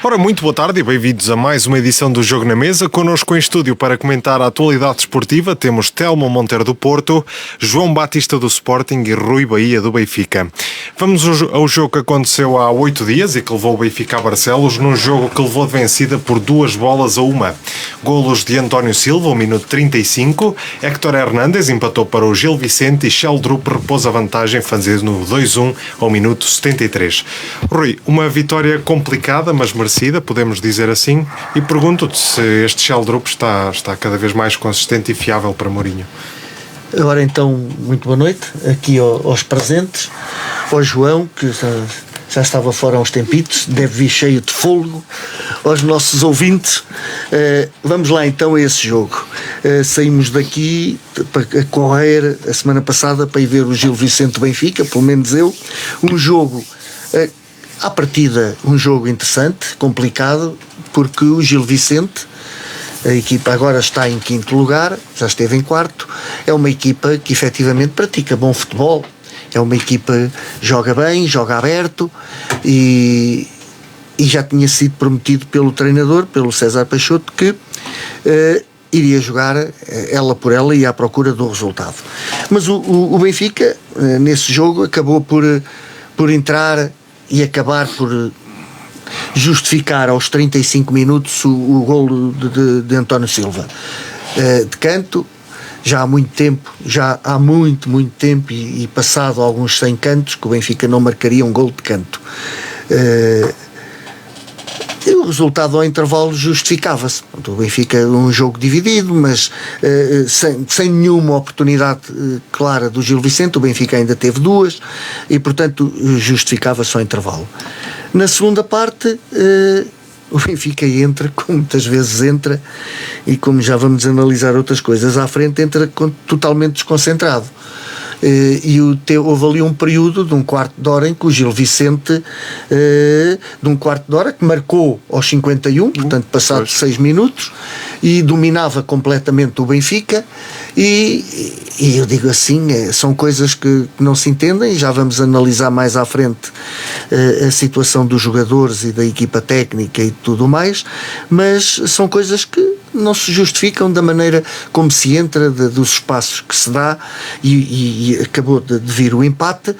Ora, muito boa tarde e bem-vindos a mais uma edição do Jogo na Mesa. Connosco em estúdio para comentar a atualidade desportiva temos Telmo Monteiro do Porto, João Batista do Sporting e Rui Bahia do Benfica. Vamos ao jogo que aconteceu há 8 dias e que levou o Benfica a Barcelos, num jogo que levou de vencida por 2-1. Golos de António Silva, ao minuto 35, Héctor Hernández empatou para o Gil Vicente e Sheldrup repôs a vantagem fazendo 2-1 ao minuto 73. Rui, uma vitória complicada, mas merecida, podemos dizer assim, e pergunto-te se este Sheldrup está cada vez mais consistente e fiável para Mourinho. Ora então, muito boa noite aqui aos presentes, ao João, que já estava fora há uns tempitos, deve vir cheio de fôlego, aos nossos ouvintes. Vamos lá então a esse jogo. Saímos daqui a correr a semana passada para ir ver o Gil Vicente Benfica, pelo menos eu, um jogo à partida, um jogo interessante, complicado, porque o Gil Vicente, a equipa agora está em 5º lugar, já esteve em 4º, é uma equipa que efetivamente pratica bom futebol, é uma equipa que joga bem, joga aberto e já tinha sido prometido pelo treinador, pelo César Peixoto, que iria jogar ela por ela e à procura do resultado. Mas o Benfica, nesse jogo, acabou por entrar e acabar por justificar aos 35 minutos o golo de António Silva, de canto, já há muito tempo, já há muito tempo e passado alguns 100 cantos que o Benfica não marcaria um golo de canto. E o resultado ao intervalo justificava-se. O Benfica um jogo dividido, mas sem nenhuma oportunidade clara do Gil Vicente. O Benfica ainda teve 2 e portanto justificava-se ao intervalo. Na segunda parte o Benfica entra, como muitas vezes entra, e como já vamos analisar outras coisas à frente, entra totalmente desconcentrado. E houve ali um período de um quarto de hora em que o Gil Vicente, de um quarto de hora, que marcou aos 51, portanto passados 6 minutos, e dominava completamente o Benfica, e eu digo assim, são coisas que não se entendem, já vamos analisar mais à frente a situação dos jogadores e da equipa técnica e tudo mais, mas são coisas que não se justificam da maneira como se entra, dos espaços que se dá, e acabou de vir o empate,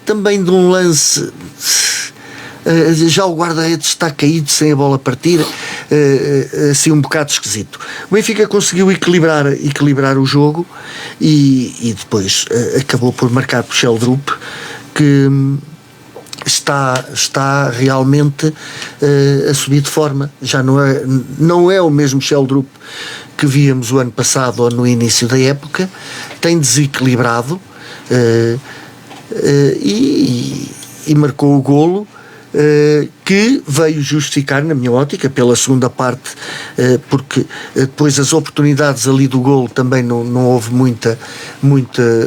também de um lance, já o guarda-redes está caído sem a bola partir, assim um bocado esquisito. O Benfica conseguiu equilibrar o jogo e depois acabou por marcar por Sheldrup, que está realmente a subir de forma. Já não é o mesmo Sheldrup que víamos o ano passado ou no início da época, tem desequilibrado e marcou o golo, que veio justificar, na minha ótica, pela segunda parte, porque depois as oportunidades ali do golo também não houve muita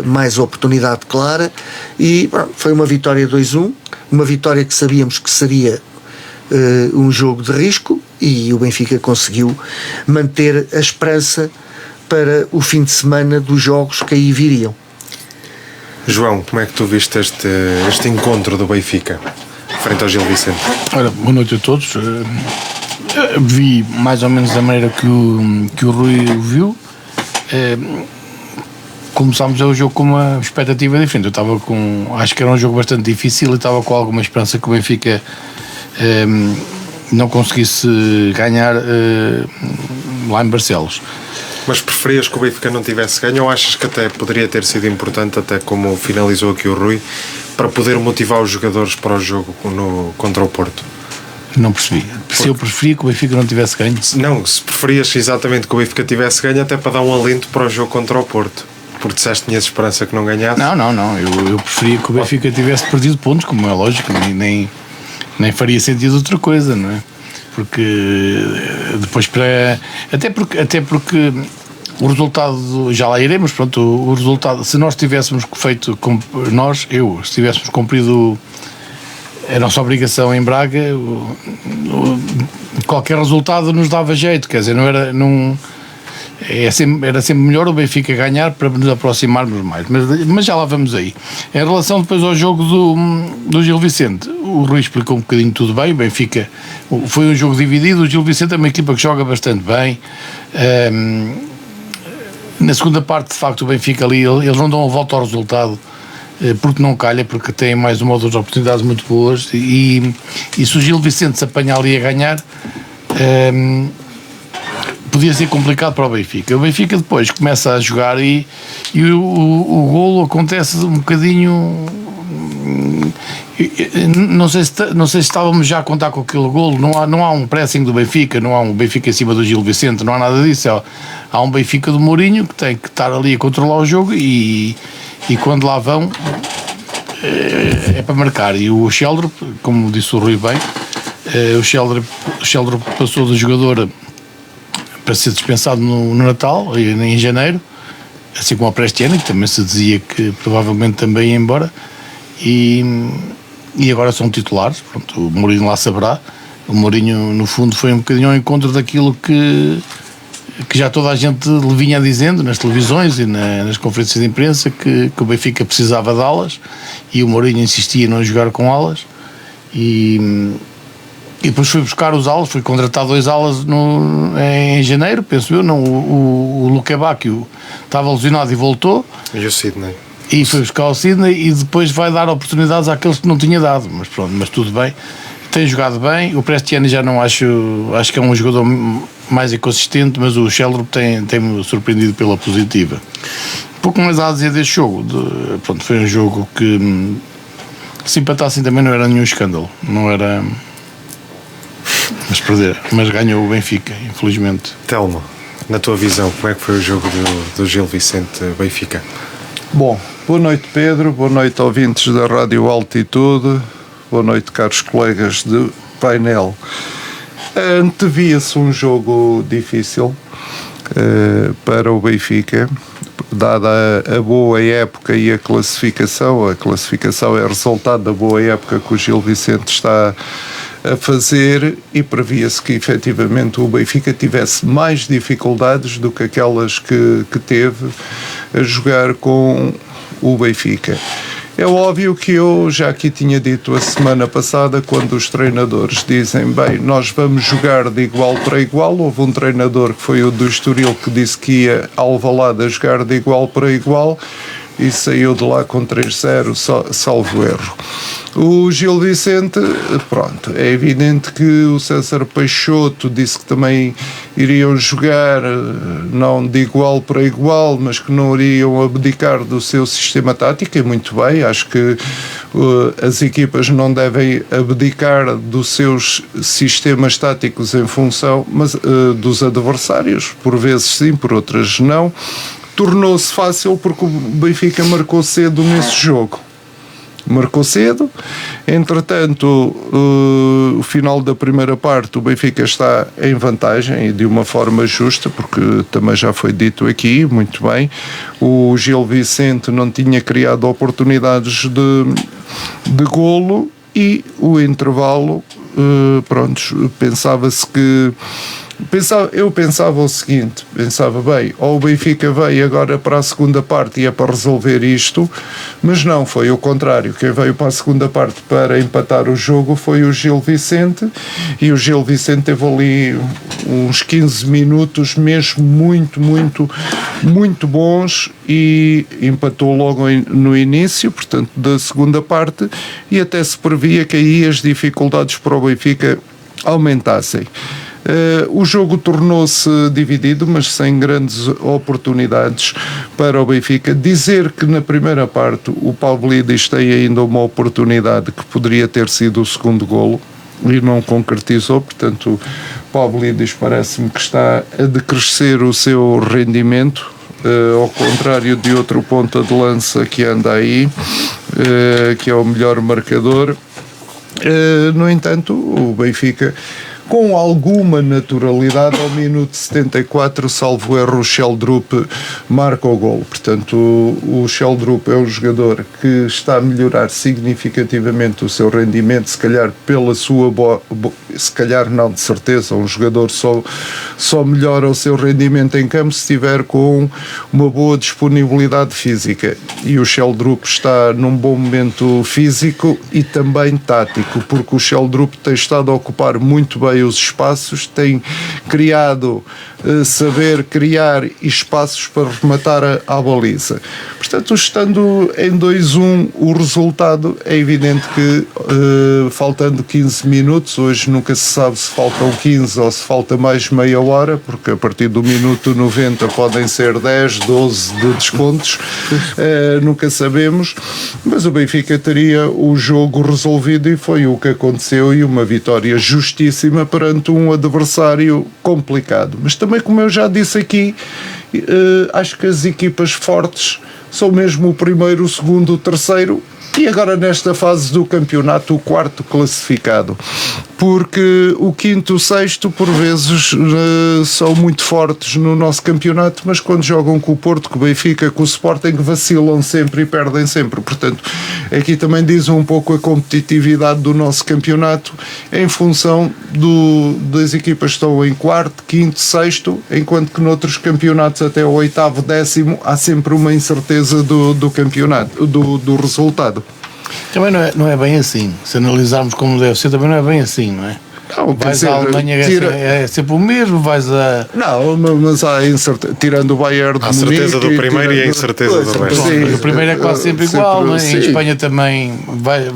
mais oportunidade clara, e foi uma vitória 2-1, uma vitória que sabíamos que seria um jogo de risco, e o Benfica conseguiu manter a esperança para o fim de semana dos jogos que aí viriam. João, como é que tu viste este encontro do Benfica frente ao Gil Vicente? Ora, boa noite a todos. Vi mais ou menos da maneira que o Rui o viu. Começámos o jogo com uma expectativa diferente. Eu estava acho que era um jogo bastante difícil e estava com alguma esperança que o Benfica não conseguisse ganhar lá em Barcelos. Mas preferias que o Benfica não tivesse ganho, ou achas que até poderia ter sido importante, até como finalizou aqui o Rui, para poder motivar os jogadores para o jogo contra o Porto? Não percebi. Se eu preferia que o Benfica não tivesse ganho? Não, se preferias exatamente que o Benfica tivesse ganho, até para dar um alento para o jogo contra o Porto, porque disseste que tinhas esperança que não ganhasse. Não, eu preferia que o Benfica tivesse perdido pontos, como é lógico, nem faria sentido outra coisa, não é? Porque depois até porque o resultado, já lá iremos, pronto, o resultado, se nós tivéssemos feito, se tivéssemos cumprido a nossa obrigação em Braga, qualquer resultado nos dava jeito, quer dizer, era sempre melhor o Benfica ganhar para nos aproximarmos mais, mas já lá vamos aí. Em relação depois ao jogo do Gil Vicente, o Rui explicou um bocadinho tudo bem. O Benfica foi um jogo dividido, o Gil Vicente é uma equipa que joga bastante bem. Na segunda parte, de facto, o Benfica ali, eles não dão a volta ao resultado, porque não calha, porque têm mais uma ou duas oportunidades muito boas, e se o Gil Vicente se apanhar ali a ganhar, podia ser complicado para o Benfica. O Benfica depois começa a jogar e o golo acontece um bocadinho. Não sei se estávamos já a contar com aquele golo. Não há um pressing do Benfica, não há um Benfica em cima do Gil Vicente, não há nada disso. Há um Benfica do Mourinho que tem que estar ali a controlar o jogo e quando lá vão é para marcar. E o Sheldrop, como disse o Rui bem, o Sheldrop passou do jogador para ser dispensado no Natal, em janeiro, assim como o Prestiano, que também se dizia que provavelmente também ia embora, e agora são titulares. Pronto, o Mourinho lá saberá. O Mourinho, no fundo, foi um bocadinho ao encontro daquilo que já toda a gente lhe vinha dizendo nas televisões e nas conferências de imprensa, que o Benfica precisava de alas, e o Mourinho insistia em não jogar com alas, e depois foi buscar os alas, foi contratar 2 alas em janeiro, penso eu. Não, o Luque Bacchio estava lesionado e voltou. E o Sidney. E foi buscar o Sidney, e depois vai dar oportunidades àqueles que não tinha dado, mas pronto, mas tudo bem. Tem jogado bem. O Prestiani já não acho que é um jogador mais inconsistente, mas o Sheldrop tem-me surpreendido pela positiva. Um pouco mais a dizer deste jogo, pronto, foi um jogo que, se empatassem também não era nenhum escândalo, não era. Mas ganhou o Benfica, infelizmente. Telmo, na tua visão, como é que foi o jogo do Gil Vicente Benfica? Bom, boa noite Pedro, boa noite ouvintes da Rádio Altitude, boa noite caros colegas de painel. Antevia-se um jogo difícil para o Benfica, dada a boa época e a classificação. A classificação é resultado da boa época que o Gil Vicente está a fazer, e previa-se que efetivamente o Benfica tivesse mais dificuldades do que aquelas que teve a jogar com o Benfica. É óbvio que eu já aqui tinha dito a semana passada, quando os treinadores dizem, bem, nós vamos jogar de igual para igual. Houve um treinador que foi o do Estoril que disse que ia ao Alvalade a jogar de igual para igual e saiu de lá com 3-0, salvo erro. O Gil Vicente, pronto, é evidente que o César Peixoto disse que também iriam jogar não de igual para igual, mas que não iriam abdicar do seu sistema tático, e muito bem. Acho que as equipas não devem abdicar dos seus sistemas táticos em função dos adversários, por vezes sim, por outras não. Tornou-se fácil porque o Benfica marcou cedo nesse jogo. Marcou cedo, entretanto, o final da primeira parte, o Benfica está em vantagem, e de uma forma justa, porque também já foi dito aqui, muito bem, o Gil Vicente não tinha criado oportunidades de golo, e o intervalo, pronto, pensava-se que... Eu pensava o seguinte, bem, ou o Benfica veio agora para a segunda parte e é para resolver isto, mas não, foi o contrário. Quem veio para a segunda parte para empatar o jogo foi o Gil Vicente, e o Gil Vicente teve ali uns 15 minutos mesmo muito bons, e empatou logo no início, portanto, da segunda parte, e até se previa que aí as dificuldades para o Benfica aumentassem. O jogo tornou-se dividido, mas sem grandes oportunidades para o Benfica. Dizer que na primeira parte o Pavlidis tem ainda uma oportunidade que poderia ter sido o segundo golo e não concretizou, portanto o Pavlidis parece-me que está a decrescer o seu rendimento, ao contrário de outro ponta de lança que anda aí, que é o melhor marcador. No entanto, o Benfica com alguma naturalidade. Ao minuto 74, salvo erro, o Sheldrup marca o gol. Portanto, o Sheldrup é um jogador que está a melhorar significativamente o seu rendimento, se calhar pela sua se calhar não, de certeza, um jogador só melhora o seu rendimento em campo se estiver com uma boa disponibilidade física, e o Sheldrup está num bom momento físico e também tático, porque o Sheldrup tem estado a ocupar muito bem os espaços, tem criado, saber criar espaços para rematar a baliza. Portanto, estando em 2-1, o resultado é evidente que faltando 15 minutos, hoje nunca se sabe se faltam 15 ou se falta mais meia hora, porque a partir do minuto 90 podem ser 10, 12 de descontos, nunca sabemos, mas o Benfica teria o jogo resolvido, e foi o que aconteceu, e uma vitória justíssima perante um adversário complicado. Mas também, como eu já disse aqui, acho que as equipas fortes são mesmo o primeiro, o segundo, o terceiro, e agora nesta fase do campeonato o quarto classificado, porque o quinto, o sexto por vezes são muito fortes no nosso campeonato, mas quando jogam com o Porto, com o Benfica, com o Sporting, vacilam sempre e perdem sempre. Portanto, aqui também diz um pouco a competitividade do nosso campeonato em função das equipas que estão em quarto, quinto, sexto, enquanto que noutros campeonatos até o oitavo, décimo há sempre uma incerteza do campeonato, do resultado. Também não é bem assim. Se analisarmos como deve ser, também não é bem assim, não é? Não, vais à Alemanha, é sempre o mesmo, vais a... Não, mas há incerteza, tirando o Bayern de Munique... Há certeza do primeiro e a incerteza do resto. O primeiro é quase sempre igual, não é? Em Espanha também,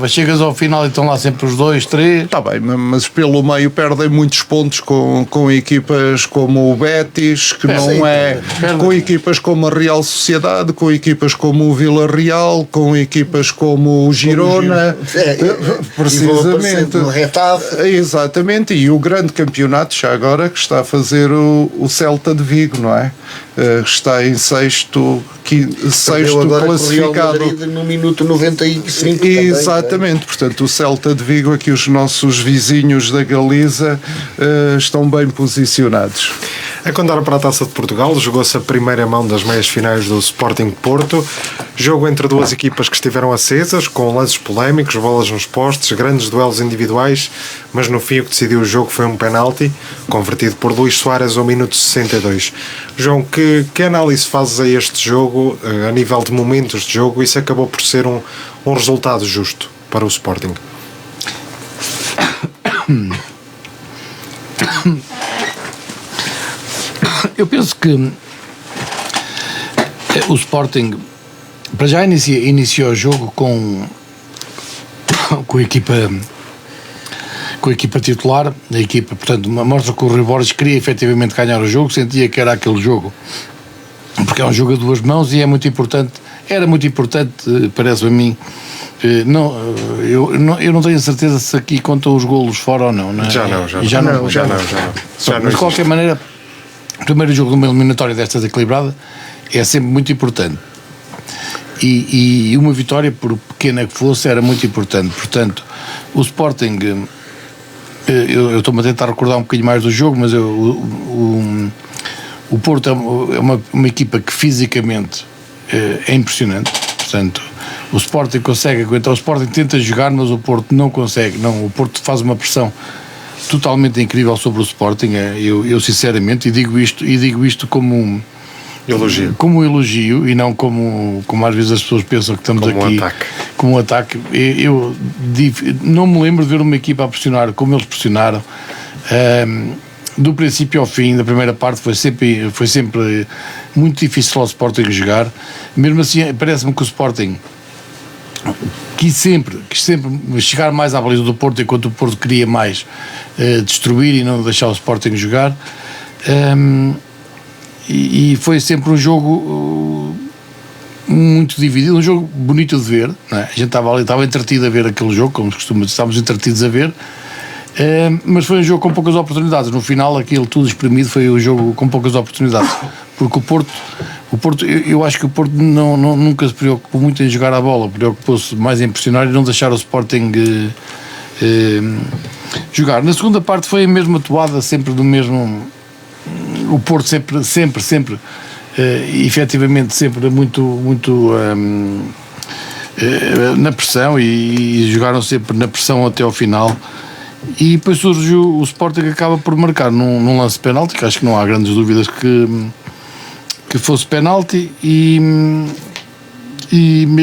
chegas ao final e estão lá sempre os 2, 3... Está bem, mas pelo meio perdem muitos pontos com equipas como o Betis, que não é... Com equipas como a Real Sociedade, com equipas como o Villarreal, com equipas como o Girona... precisamente. No Retafe. Exatamente. E o grande campeonato, já agora, que está a fazer o Celta de Vigo, não é? Está em sexto classificado. No minuto 95. Exatamente, portanto, o Celta de Vigo, aqui os nossos vizinhos da Galiza, estão bem posicionados. A contar para a Taça de Portugal, jogou-se a primeira mão das meias finais do Sporting Porto, jogo entre duas equipas que estiveram acesas, com lances polémicos, bolas nos postes, grandes duelos individuais, mas no fim o que decidiu o jogo foi um penalti, convertido por Luís Soares ao minuto 62. João, que análise fazes a este jogo, a nível de momentos de jogo? Isso acabou por ser um resultado justo para o Sporting? Eu penso que o Sporting para já iniciou o jogo com a equipa titular, a equipa, portanto, mostra que o Rui Borges queria efetivamente ganhar o jogo, sentia que era aquele jogo, porque é um jogo a duas mãos e é muito importante, era muito importante, parece-me a mim. Eu não tenho a certeza se aqui contam os golos fora ou não, não é? Já não. Mas de qualquer maneira, o primeiro jogo de uma eliminatória destas equilibrada é sempre muito importante, e uma vitória, por pequena que fosse, era muito importante. Portanto, o Sporting, eu estou-me a tentar recordar um bocadinho mais do jogo, mas o Porto é uma equipa que fisicamente é impressionante. Portanto, o Sporting consegue aguentar, o Sporting tenta jogar, mas o Porto não consegue. O Porto faz uma pressão totalmente incrível sobre o Sporting. Eu sinceramente, e digo isto como um elogio e não como às vezes as pessoas pensam que estamos como aqui como um ataque. Eu não me lembro de ver uma equipa a pressionar como eles pressionaram, do princípio ao fim. Da primeira parte foi sempre muito difícil ao Sporting jogar. Mesmo assim, parece-me que o Sporting quis sempre chegar mais à baliza do Porto, enquanto o Porto queria mais destruir e não deixar o Sporting jogar. E foi sempre um jogo muito dividido, um jogo bonito de ver, não é? A gente estava entretido a ver aquele jogo, como costuma, estávamos entretidos a ver, mas foi um jogo com poucas oportunidades. No final, aquilo tudo espremido, foi um jogo com poucas oportunidades, porque o Porto, eu acho que o Porto nunca se preocupou muito em jogar a bola, preocupou-se mais em pressionar e não deixar o Sporting jogar. Na segunda parte foi a mesma toada, sempre do mesmo. O Porto sempre, efetivamente, sempre muito na pressão e jogaram sempre na pressão até ao final. E depois surge o Sporting que acaba por marcar num lance de penalti, que acho que não há grandes dúvidas que fosse penalti,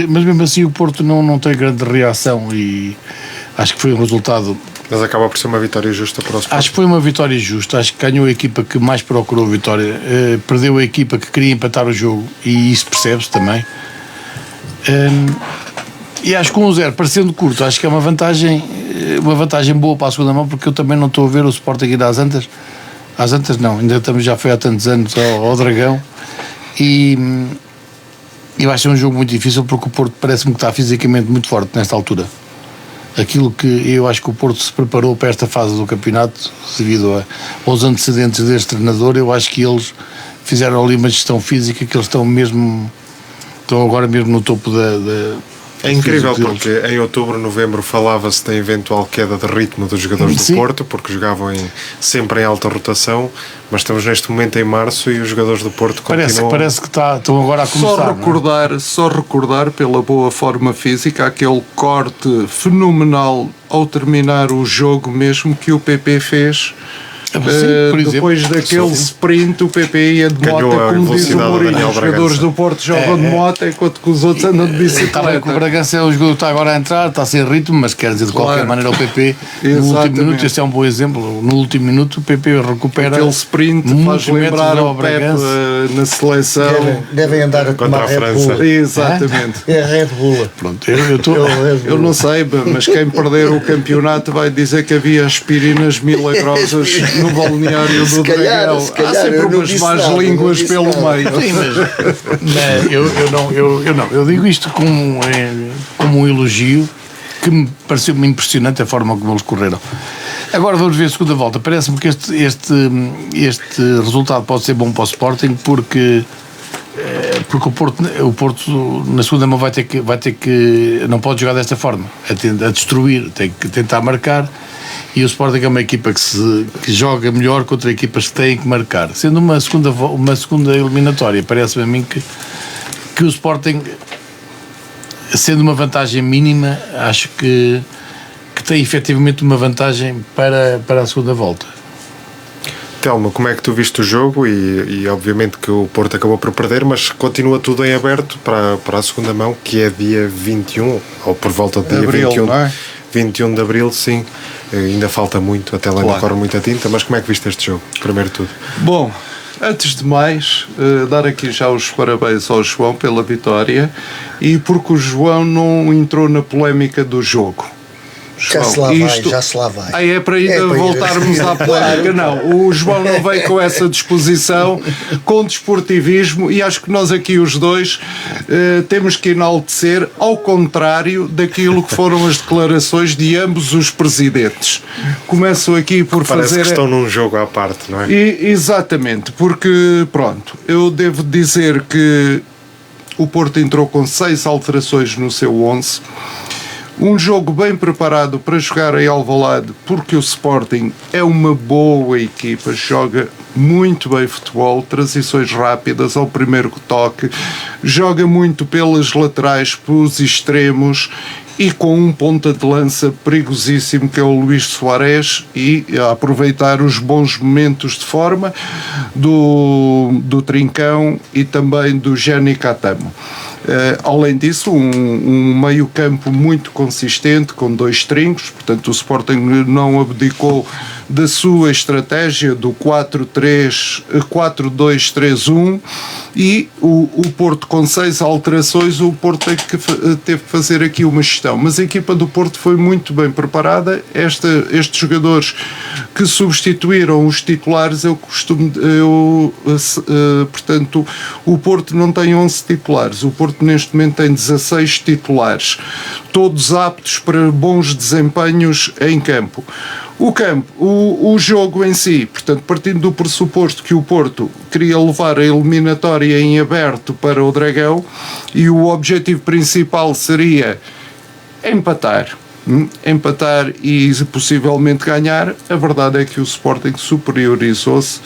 mas mesmo assim o Porto não tem grande reação e acho que foi um resultado. Mas acaba por ser uma vitória justa para o Sporting. Acho que foi uma vitória justa, acho que ganhou a equipa que mais procurou a vitória, perdeu a equipa que queria empatar o jogo e isso percebe-se também. E acho que 1-0, parecendo curto, acho que é uma vantagem boa para a segunda mão, porque eu também não estou a ver o Sporting ir às Antas não, ainda já foi há tantos anos ao Dragão, e vai ser um jogo muito difícil, porque o Porto parece-me que está fisicamente muito forte nesta altura. Aquilo que eu acho que o Porto se preparou para esta fase do campeonato, devido aos antecedentes deste treinador, eu acho que eles fizeram ali uma gestão física, que eles estão agora mesmo no topo da É incrível porque em outubro, novembro falava-se da eventual queda de ritmo dos jogadores do Porto, porque jogavam sempre em alta rotação, mas estamos neste momento em março e os jogadores do Porto continuam... Parece que estão agora a começar. Só recordar pela boa forma física aquele corte fenomenal ao terminar o jogo mesmo que o PP fez. Depois daquele sprint, o PP ia de moto, como diz o Mourinho. Os jogadores do Porto jogam de moto enquanto que os outros andam de bicicleta. Está bem que o Bragança é o jogador que está agora a entrar, está sem ritmo, mas quer dizer, de qualquer maneira, o PP no último minuto, este é um bom exemplo, no último minuto o PP recupera aquele sprint, faz lembrar o Pepe na seleção. Devem andar a tomar Red Bull. Exatamente. É a Red Bull. Pronto, eu não sei, mas quem perder o campeonato vai dizer que havia aspirinas milagrosas no balneário do Dragão. Há sempre umas más línguas pelo meio. Sim, mas eu digo isto como um elogio, que me pareceu impressionante a forma como eles correram. Agora vamos ver a segunda volta. Parece-me que este resultado pode ser bom para o Sporting, porque o Porto na segunda mão vai ter que não pode jogar desta forma, a destruir, tem que tentar marcar, e o Sporting é uma equipa que joga melhor contra equipas que têm que marcar, sendo uma segunda eliminatória. Parece-me a mim que o Sporting, sendo uma vantagem mínima, acho que tem efetivamente uma vantagem para a segunda volta. Telmo, como é que tu viste o jogo? E obviamente que o Porto acabou por perder, mas continua tudo em aberto para a segunda mão, que é dia 21, ou por volta de dia Abril, 21, não é? 21 de Abril, sim. Ainda falta muito, até lá ainda corre muita tinta, mas como é que viste este jogo, primeiro de tudo? Bom, antes de mais, dar aqui já os parabéns ao João pela vitória, e porque o João não entrou na polémica do jogo. Já se lá vai. É para ainda voltarmos à polémica. Não, o João não veio com essa disposição, com desportivismo, e acho que nós aqui os dois temos que enaltecer, ao contrário daquilo que foram as declarações de ambos os presidentes. Começo aqui por Parece que estão num jogo à parte, não é? Exatamente, porque pronto, eu devo dizer que o Porto entrou com 6 alterações no seu 11. Um jogo bem preparado para jogar em Alvalade, porque o Sporting é uma boa equipa, joga muito bem futebol, transições rápidas ao primeiro toque, joga muito pelas laterais, pelos extremos, e com um ponta de lança perigosíssimo que é o Luís Soares, e a aproveitar os bons momentos de forma do Trincão e também do Jenny Catamo. Além disso, um meio campo muito consistente, com 2 trincos, portanto o Sporting não abdicou da sua estratégia do 4-2-3-1, e o Porto com 6 alterações, o Porto teve que fazer aqui uma gestão, mas a equipa do Porto foi muito bem preparada. Estes jogadores que substituíram os titulares, portanto o Porto não tem 11 titulares, o Porto neste momento tem 16 titulares, todos aptos para bons desempenhos em campo. O jogo em si, portanto, partindo do pressuposto que o Porto queria levar a eliminatória em aberto para o Dragão, e o objetivo principal seria empatar. empatar e possivelmente ganhar. A verdade é que o Sporting superiorizou-se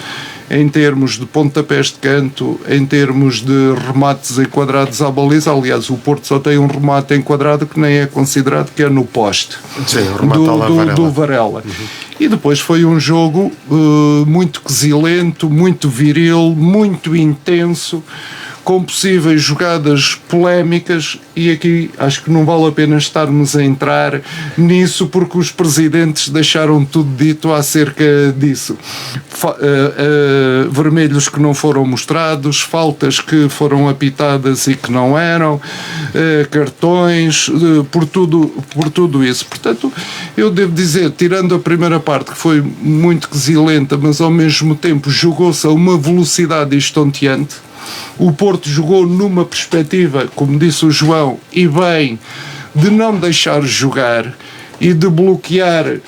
em termos de pontapés de canto, em termos de remates enquadrados à baliza. Aliás, o Porto só tem um remate enquadrado que nem é considerado, que é no poste. Sim, o remate do Varela. E depois foi um jogo muito quesilento, muito viril, muito intenso, com possíveis jogadas polémicas, e aqui acho que não vale a pena estarmos a entrar nisso, porque os presidentes deixaram tudo dito acerca disso. Vermelhos que não foram mostrados, faltas que foram apitadas e que não eram, cartões, por tudo isso. Portanto, eu devo dizer, tirando a primeira parte, que foi muito quesilenta, mas ao mesmo tempo jogou-se a uma velocidade estonteante. O Porto jogou numa perspectiva, como disse o João, e bem, de não deixar jogar e de bloquear.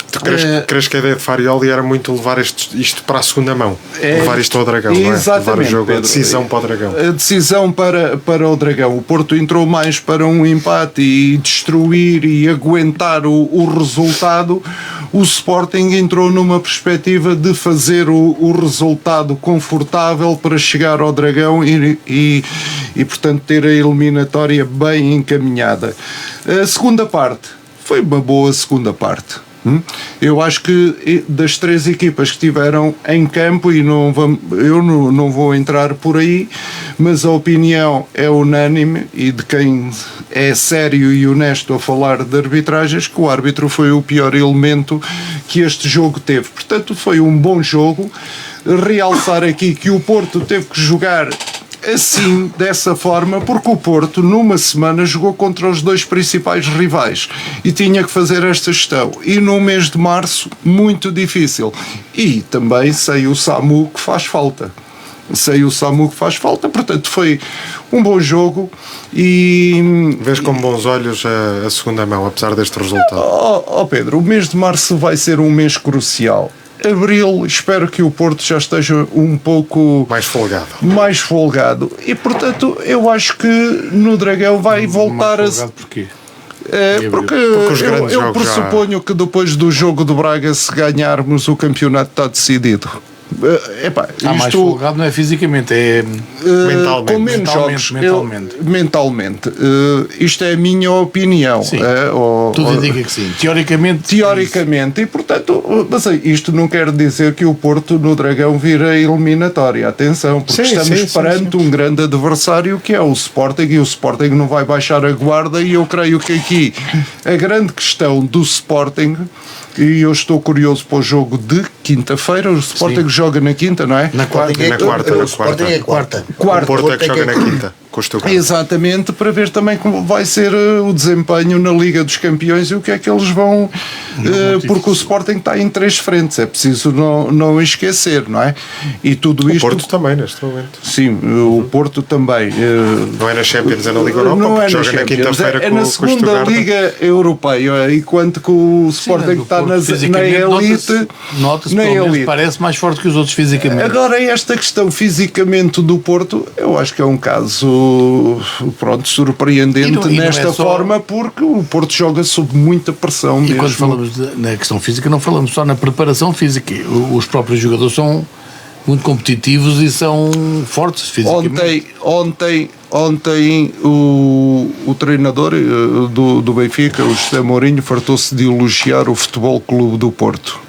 Tu crees que a ideia de Farioli era muito levar isto para a segunda mão? Levar isto ao Dragão, não é? Levar o jogo, Pedro, a decisão para o Dragão. A decisão para o Dragão. O Porto entrou mais para um empate e destruir e aguentar o resultado. O Sporting entrou numa perspectiva de fazer o resultado confortável para chegar ao Dragão e, portanto, ter a eliminatória bem encaminhada. A segunda parte foi uma boa segunda parte. Eu acho que das três equipas que estiveram em campo, e eu não vou entrar por aí, mas a opinião é unânime, e de quem é sério e honesto a falar de arbitragens, que o árbitro foi o pior elemento que este jogo teve. Portanto, foi um bom jogo. Realçar aqui que o Porto teve que jogar assim, dessa forma, porque o Porto numa semana jogou contra os dois principais rivais e tinha que fazer esta gestão, e no mês de março muito difícil, e também sem o Samu que faz falta. Portanto foi um bom jogo. E vês com bons olhos a segunda mão, apesar deste resultado? Pedro, o mês de março vai ser um mês crucial. Abril, espero que o Porto já esteja um pouco mais folgado, e portanto eu acho que no Dragão vai voltar mais folgado, porquê? Porque os grandes eu jogos pressuponho que depois do jogo do Braga, se ganharmos, o campeonato está decidido. Mais folgado não é fisicamente, é mentalmente. Com menos jogos, mentalmente. Isto é a minha opinião. Sim, tudo indica que sim. Teoricamente. E portanto, mas isto não quer dizer que o Porto no Dragão vira eliminatória. Atenção, porque estamos perante um grande adversário, que é o Sporting, e o Sporting não vai baixar a guarda, e eu creio que aqui a grande questão do Sporting, e eu estou curioso para o jogo de quinta-feira. O Sporting joga na quinta, não é? Na quarta. O Sporting é quarta. O Porto é que joga na quinta. Exatamente, para ver também como vai ser o desempenho na Liga dos Campeões e o que é que eles vão, porque o Sporting está em 3 frentes, é preciso não esquecer, não é? E tudo isto... O Porto também, neste momento. Sim, o Porto também. Não é na Champions, é na Liga Europa, não é joga na quinta-feira é na segunda Liga Europeia, enquanto que o Sporting está na elite. Nota-se, pelo menos parece mais forte que os outros fisicamente. Agora, esta questão fisicamente do Porto, eu acho que é um caso surpreendente nesta forma, porque o Porto joga sob muita pressão. E quando falamos na questão física, não falamos só na preparação física. Os próprios jogadores são muito competitivos e são fortes fisicamente. Ontem o treinador do Benfica, o José Mourinho, fartou-se de elogiar o Futebol Clube do Porto.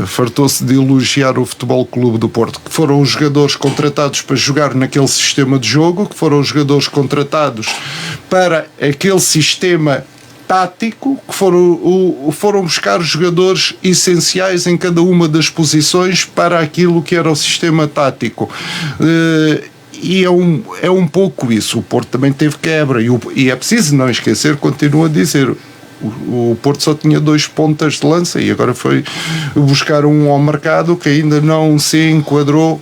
Fartou-se de elogiar o Futebol Clube do Porto, que foram os jogadores contratados para jogar naquele sistema de jogo, que foram os jogadores contratados para aquele sistema tático, que foram buscar os jogadores essenciais em cada uma das posições para aquilo que era o sistema tático. E é um pouco isso. O Porto também teve quebra, e é preciso não esquecer, continuo a dizer, o Porto só tinha 2 pontas de lança, e agora foi buscar um ao mercado que ainda não se enquadrou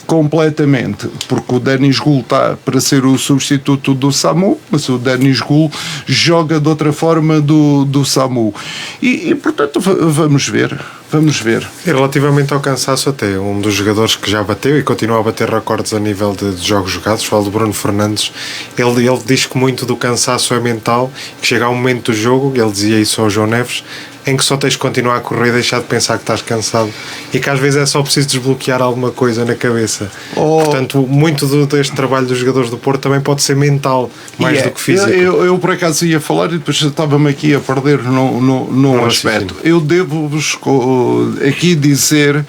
completamente, porque o Denis Gul está para ser o substituto do Samu, mas o Denis Gul joga de outra forma do Samu, e portanto vamos ver. Vamos ver. E relativamente ao cansaço, até um dos jogadores que já bateu e continua a bater recordes a nível de jogos jogados, falo do Bruno Fernandes, ele diz que muito do cansaço é mental, que chega a um momento do jogo, ele dizia isso ao João Neves, em que só tens de continuar a correr e deixar de pensar que estás cansado e que às vezes é só preciso desbloquear alguma coisa na cabeça. Portanto, muito deste trabalho dos jogadores do Porto também pode ser mental, mais do que físico. Eu por acaso ia falar e depois estava-me aqui a perder num aspecto. Eu devo-vos aqui dizer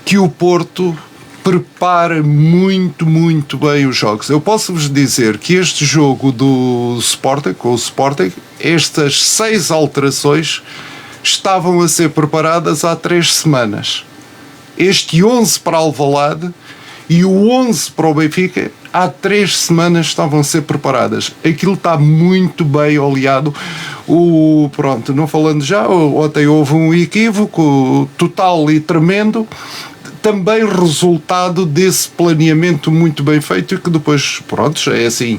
que o Porto prepara muito, muito bem os jogos. Eu posso-vos dizer que este jogo do Sporting, com o Sporting, estas 6 alterações estavam a ser preparadas há 3 semanas. Este 11 para Alvalade e o 11 para o Benfica há 3 semanas estavam a ser preparadas. Aquilo está muito bem oleado. Pronto, não falando já, ontem houve um equívoco total e tremendo, também resultado desse planeamento muito bem feito e que depois, pronto, é assim,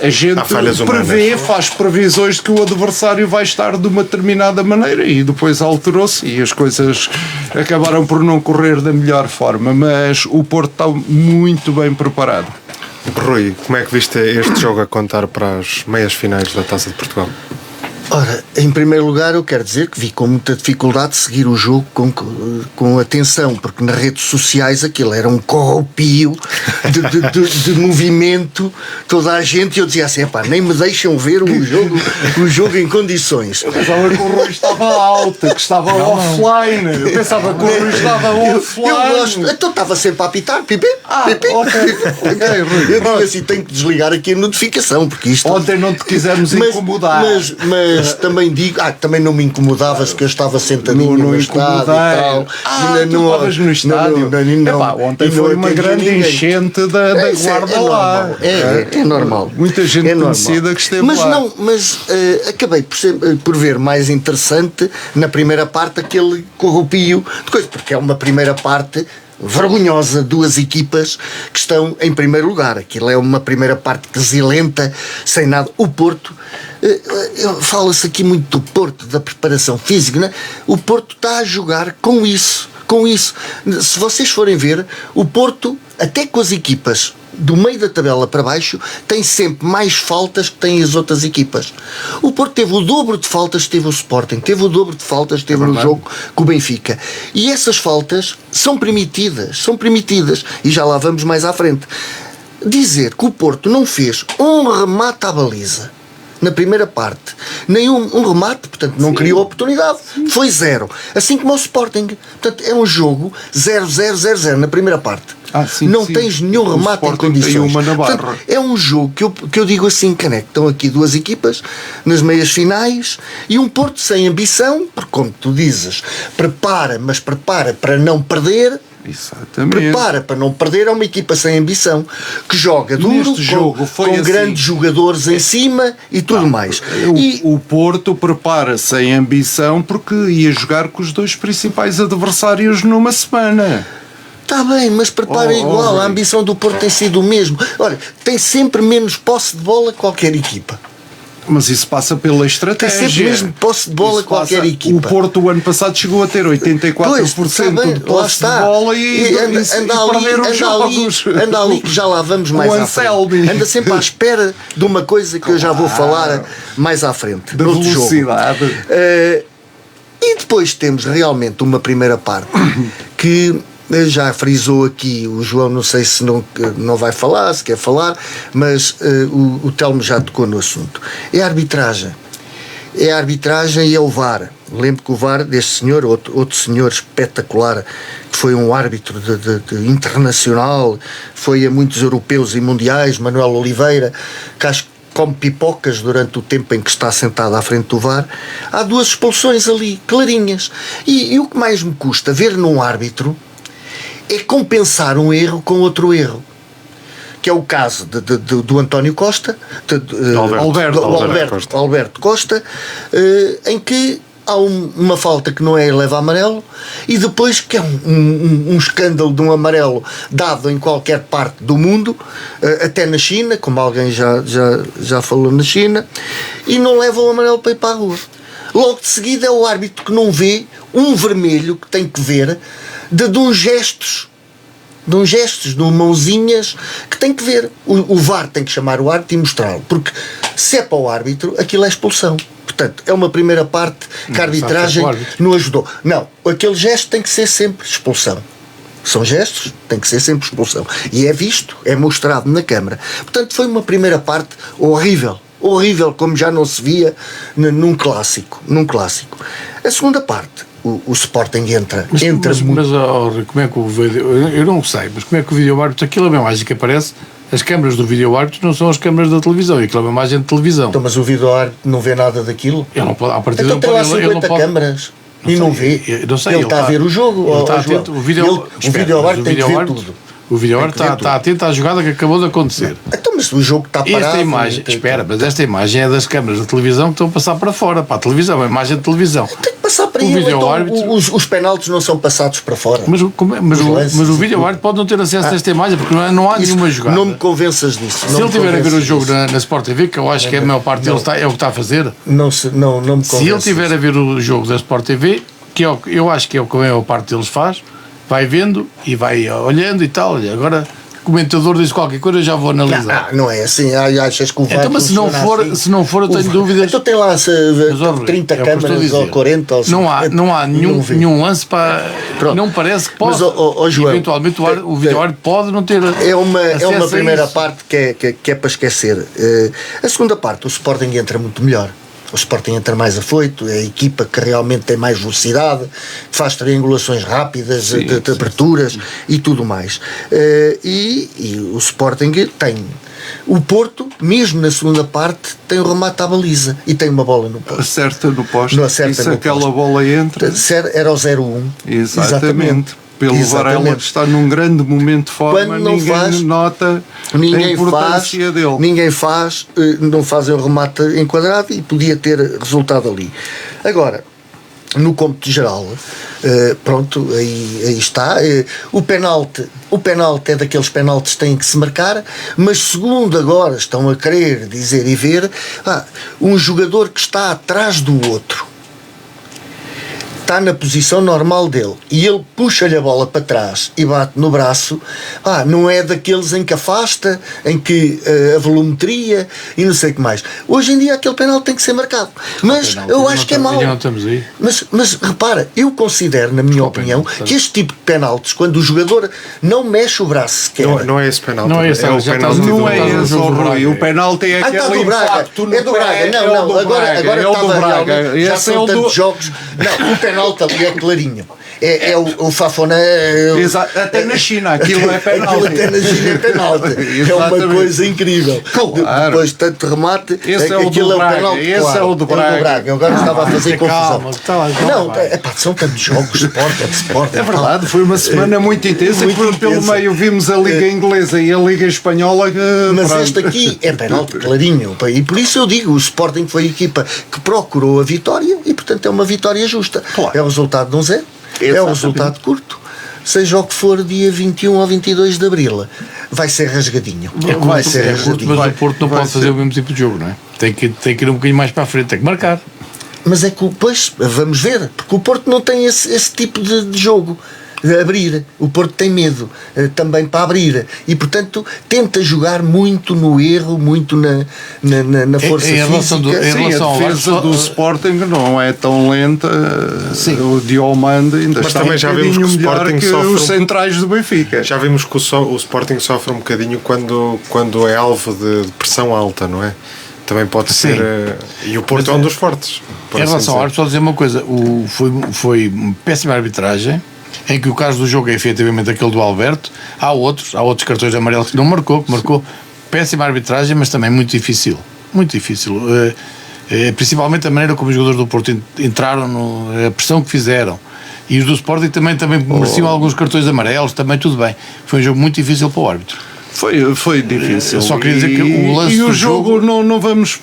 a gente prevê, faz previsões de que o adversário vai estar de uma determinada maneira e depois alterou-se e as coisas acabaram por não correr da melhor forma, mas o Porto está muito bem preparado. Rui, como é que viste este jogo a contar para as meias finais da Taça de Portugal? Ora, em primeiro lugar eu quero dizer que vi com muita dificuldade seguir o jogo com atenção, porque nas redes sociais aquilo era um corrupio de movimento, toda a gente, e eu dizia assim, nem me deixam ver o jogo em condições. Eu pensava que o Rui estava alto, que estava offline. Eu pensava que o Rui estava offline. Eu gosto, então estava sempre a apitar, pipi. Ok, Rui. Eu digo assim, tenho que desligar aqui a notificação, porque isto... Ontem não te quisemos incomodar. Mas também digo, também não me incomodavas que eu estava sentadinho no estádio e tal. Tu estavas no estádio. Ontem foi uma grande enchente da guarda lá. É normal. Muita gente conhecida que esteve lá. Mas acabei por ver mais interessante na primeira parte aquele corrupio de coisa, porque é uma primeira parte vergonhosa, 2 equipas que estão em primeiro lugar. Aquilo é uma primeira parte quesilenta, sem nada. O Porto, fala-se aqui muito do Porto, da preparação física, né? O Porto está a jogar com isso. Se vocês forem ver, o Porto, até com as equipas do meio da tabela para baixo, tem sempre mais faltas que têm as outras equipas. O Porto teve o dobro de faltas que teve o Sporting, teve o dobro de faltas que teve no jogo com o Benfica. E essas faltas são permitidas, e já lá vamos mais à frente. Dizer que o Porto não fez um remate à baliza na primeira parte, nenhum remate, portanto não criou oportunidade, foi 0, assim como o Sporting. Portanto é um jogo 0-0-0-0 na primeira parte. Não tens nenhum remate em condições. Portanto, é um jogo que eu digo assim, caneco, estão aqui 2 equipas nas meias finais e um Porto sem ambição, porque como tu dizes, prepara para não perder. Exatamente. Prepara para não perder, é uma equipa sem ambição que joga duro, com assim, grandes jogadores em cima e tudo mais. O Porto prepara sem ambição porque ia jogar com os 2 principais adversários numa semana. Está bem, mas prepara igual. A ambição do Porto tem sido o mesmo. Olha, tem sempre menos posse de bola que qualquer equipa. Mas isso passa pela estratégia. Tem sempre mesmo posse de bola qualquer equipa. O Porto o ano passado chegou a ter 84% de posse de bola e perderam os jogos. Anda ali que já lá vamos mais à frente. Anda sempre à espera de uma coisa que eu já vou falar mais à frente. Da velocidade. E depois temos realmente uma primeira parte que já frisou aqui o João, não sei se não vai falar, se quer falar, mas o Telmo já tocou no assunto. É a arbitragem. É a arbitragem e é o VAR. Lembro que o VAR deste senhor, outro senhor espetacular, que foi um árbitro de internacional, foi a muitos europeus e mundiais, Manuel Oliveira, que acho que come pipocas durante o tempo em que está sentado à frente do VAR. Há 2 expulsões ali, clarinhas. E o que mais me custa ver num árbitro é compensar um erro com outro erro, que é o caso do António Costa, Alberto Costa, em que há uma falta que não é leva amarelo e depois que é um escândalo de um amarelo dado em qualquer parte do mundo, até na China, como alguém já falou na China, e não leva o amarelo para ir para a rua. Logo de seguida é o árbitro que não vê um vermelho que tem que ver de uns gestos, de mãozinhas que tem que ver. O VAR tem que chamar o árbitro e mostrá-lo, porque se é para o árbitro, aquilo é expulsão. Portanto, é uma primeira parte que a arbitragem não ajudou. Não, aquele gesto tem que ser sempre expulsão. São gestos, tem que ser sempre expulsão. E é visto, é mostrado na câmara. Portanto, foi uma primeira parte horrível, como já não se via num clássico. A segunda parte, o Sporting entra muito. Mas como é que o vídeo... Eu não sei, mas como é que o vídeo-árbitro, aquilo é a imagem que aparece, as câmaras do vídeo-árbitro não são as câmaras da televisão, e aquilo é uma imagem de televisão. Então, mas o vídeo-árbitro não vê nada daquilo? Ele não pode, a partir então tem lá 50 câmaras. E não vê. Não sei, ele está a ver o jogo. Ele está atento. O vídeo-árbitro tem que ver tudo. O vídeo-árbitro está atento à jogada que acabou de acontecer. Então, mas o jogo está parado. Esta imagem, mas esta imagem é das câmaras da televisão que estão a passar para fora, para a televisão, a imagem de televisão. Tem que passar para ele. Então, os penaltis não são passados para fora. Mas o vídeo-árbitro pode não ter acesso a esta imagem, porque não há nenhuma jogada. Não me convenças disso. Se ele estiver a ver o jogo na Sport TV, que eu acho que a maior parte dele é o que está a fazer, não me convenças. Se ele estiver a ver o jogo da Sport TV, que eu acho que é o que a maior parte deles faz, vai vendo e vai olhando e tal. Agora, o comentador diz qualquer coisa, já vou analisar. Não é assim. Achas que o VAR então, mas se não for, eu tenho dúvidas. Então tem lá 30 câmaras ou 40 ou 50. Não há nenhum lance para. Pronto. Não parece que pode. Mas, João, eventualmente o vídeo-árbitro pode não ter. É uma primeira parte que é para esquecer. A segunda parte, o Sporting entra muito melhor. O Sporting entra mais afoito, é a equipa que realmente tem mais velocidade, faz triangulações rápidas, de aberturas e tudo mais. E o Sporting tem. O Porto, mesmo na segunda parte, tem o remate à baliza e tem uma bola no poste. Acerta no poste. E se aquela bola entra. Era o 0-1. Exatamente. Pelo Varela, que está num grande momento de forma, ninguém nota a importância dele. Ninguém não fazem o remate enquadrado e podia ter resultado ali. Agora, no cômputo geral, pronto, aí está. O penalti é daqueles penaltis que têm que se marcar, mas segundo agora estão a querer dizer e ver, um jogador que está atrás do outro, está na posição normal dele e ele puxa-lhe a bola para trás e bate no braço, não é daqueles em que afasta, em que a volumetria e não sei o que mais. Hoje em dia aquele penal tem que ser marcado, mas eu acho que é mau. Mas repara, eu considero, na minha opinião, que este tipo de penaltis, quando o jogador não mexe o braço sequer, não é esse penalti, não é esse, não é esse, o penalti é aquele impacto no pé. Não, agora estava realmente, já são tantos jogos. Não, o penalti ali é clarinho. É o Fafona. Até na China aquilo é penalti. Até na China é penalti. É uma coisa incrível. Claro. Depois de tanto remate, esse é o do Braga. Esse é o do Braga. Eu agora estava a fazer confusão. Não, são tantos jogos de sport. É verdade, foi uma semana muito intensa e pelo meio vimos a Liga Inglesa e a Liga Espanhola. Mas este aqui é penalti clarinho. E por isso eu digo, o Sporting foi a equipa que procurou a vitória e portanto é uma vitória justa. Claro. É o resultado de 1-0. É um resultado curto. Seja o que for, dia 21 ou 22 de Abril, vai ser rasgadinho. Vai ser rasgadinho. Mas o Porto não pode fazer o mesmo tipo de jogo, não é? Tem que ir um bocadinho mais para a frente, tem que marcar. Mas é que, pois, vamos ver, porque o Porto não tem esse tipo de jogo. De abrir, o Porto tem medo também para abrir e portanto tenta jogar muito no erro, muito na força física. A defesa do Sporting não é tão lenta. O Diomande ainda está também já vimos que o Sporting sofre os centrais do Benfica. Já vimos que o Sporting sofre um bocadinho quando é alvo de pressão alta, não é? Também pode ser. E o Porto é um dos fortes. Em relação ao árbitro, só dizer uma coisa: foi péssima arbitragem. Em que o caso do jogo é efetivamente aquele do Alberto. Há outros cartões amarelos que não marcou, péssima arbitragem, mas também muito difícil, principalmente a maneira como os jogadores do Porto entraram, a pressão que fizeram, e os do Sporting também mereciam alguns cartões amarelos, também tudo bem, foi um jogo muito difícil para o árbitro. Foi difícil. Eu só queria dizer que o lance e o jogo não vamos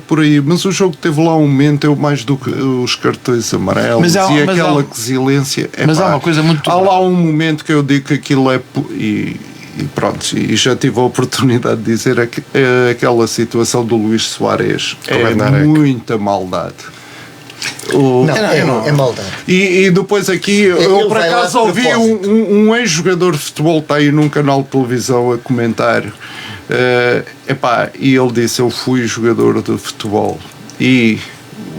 por aí, mas o jogo teve lá um momento, mais do que os cartões amarelos e aquela exigência. Mas há uma coisa muito. Há lá um momento que eu digo que aquilo é. E pronto, e já tive a oportunidade de dizer aquela situação do Luís Soares. É muita maldade. Não, é maldade. E depois aqui, eu Ele por vai lá acaso de ouvi propósito. um ex-jogador de futebol, está aí num canal de televisão a comentar, e ele disse: eu fui jogador de futebol e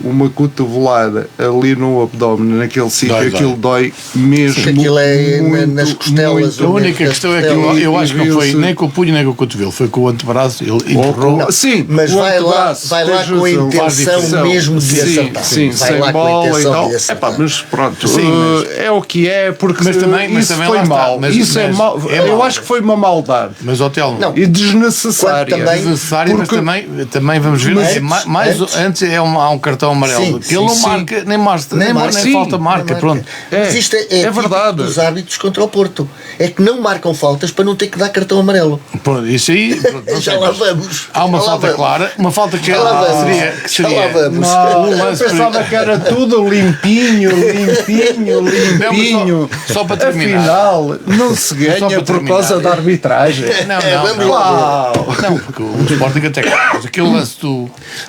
uma cotovelada ali no abdômen, naquele sítio, aquilo dói mesmo. Sim, aquilo é muito, nas costelas. A única questão é que eu acho que não foi nem com o punho nem com o cotovelo, foi com o antebraço, ele empurrou. Sim, Mas o vai lá antebraço, com a tens razão. intenção mesmo de Sim, acertar. sim, Vai sem lá com a bola e intenção tal. de acertar. Mas pronto, Sim, é o que é, porque Mas também isso lá foi está, mal. Isso é mal. Eu acho que foi uma maldade. Mas o Telmo, Não. E desnecessária. Quando também- desnecessário, mas Porque- também vamos ver. Antes há um cartão amarelo Sim, que ele não sim. marca, nem marca, nem marca. falta marca. Pronto. Mas isto é É típico verdade. dos árbitros contra o Porto. É que não marcam faltas para não ter que dar cartão amarelo. Pronto, isso aí. Pronto, Já lá vamos. Há uma Já lá falta vamos. clara, uma falta que Já lá vamos. seria. Que Já lá seria vamos. um Eu lance pensava que era tudo limpinho. Não, mas só para terminar. Afinal, não se Só ganha para por terminar. causa da arbitragem. Vamos lá. Não, porque o Sporting até claro. Aquele lance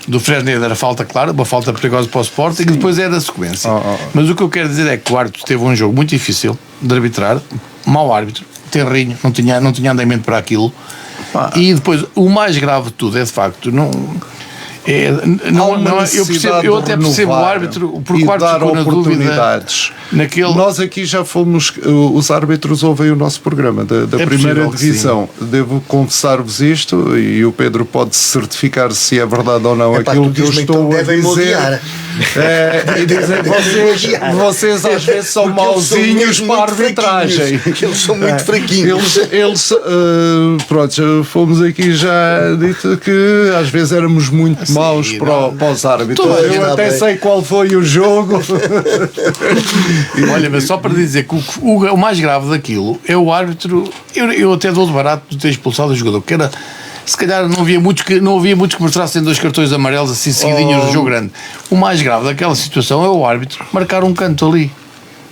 do Fresneda era falta clara, uma falta perigosa para o Sporting, e depois era a sequência. Mas o que eu quero dizer é que o árbitro teve um jogo muito difícil de arbitrar, mau árbitro, terrinho, não tinha andamento para aquilo. E depois, o mais grave de tudo é de facto, eu até percebo o árbitro, porque o árbitro ficou na dúvida. Nós aqui já fomos, os árbitros ouvem o nosso programa da primeira possível que divisão. Devo confessar-vos isto, e o Pedro pode certificar se é verdade ou não Epá, aquilo tu que eu diz-me, estou então a devem dizer. odiar. E dizem vocês às vezes são Porque eles são mauzinhos mesmo para a muito arbitragem. fraquinhos. Eles são muito fraquinhos. Pronto, fomos aqui já dito que às vezes éramos muito maus para os árbitros. Toda a Eu gente até bem. sei qual foi o jogo. Olha, mas só para dizer que o mais grave daquilo é o árbitro. Eu até dou de barato de ter expulsado o jogador, porque era. Se calhar não havia muitos que mostrassem 2 cartões amarelos assim seguidinhos no jogo grande. O mais grave daquela situação é o árbitro marcar um canto ali.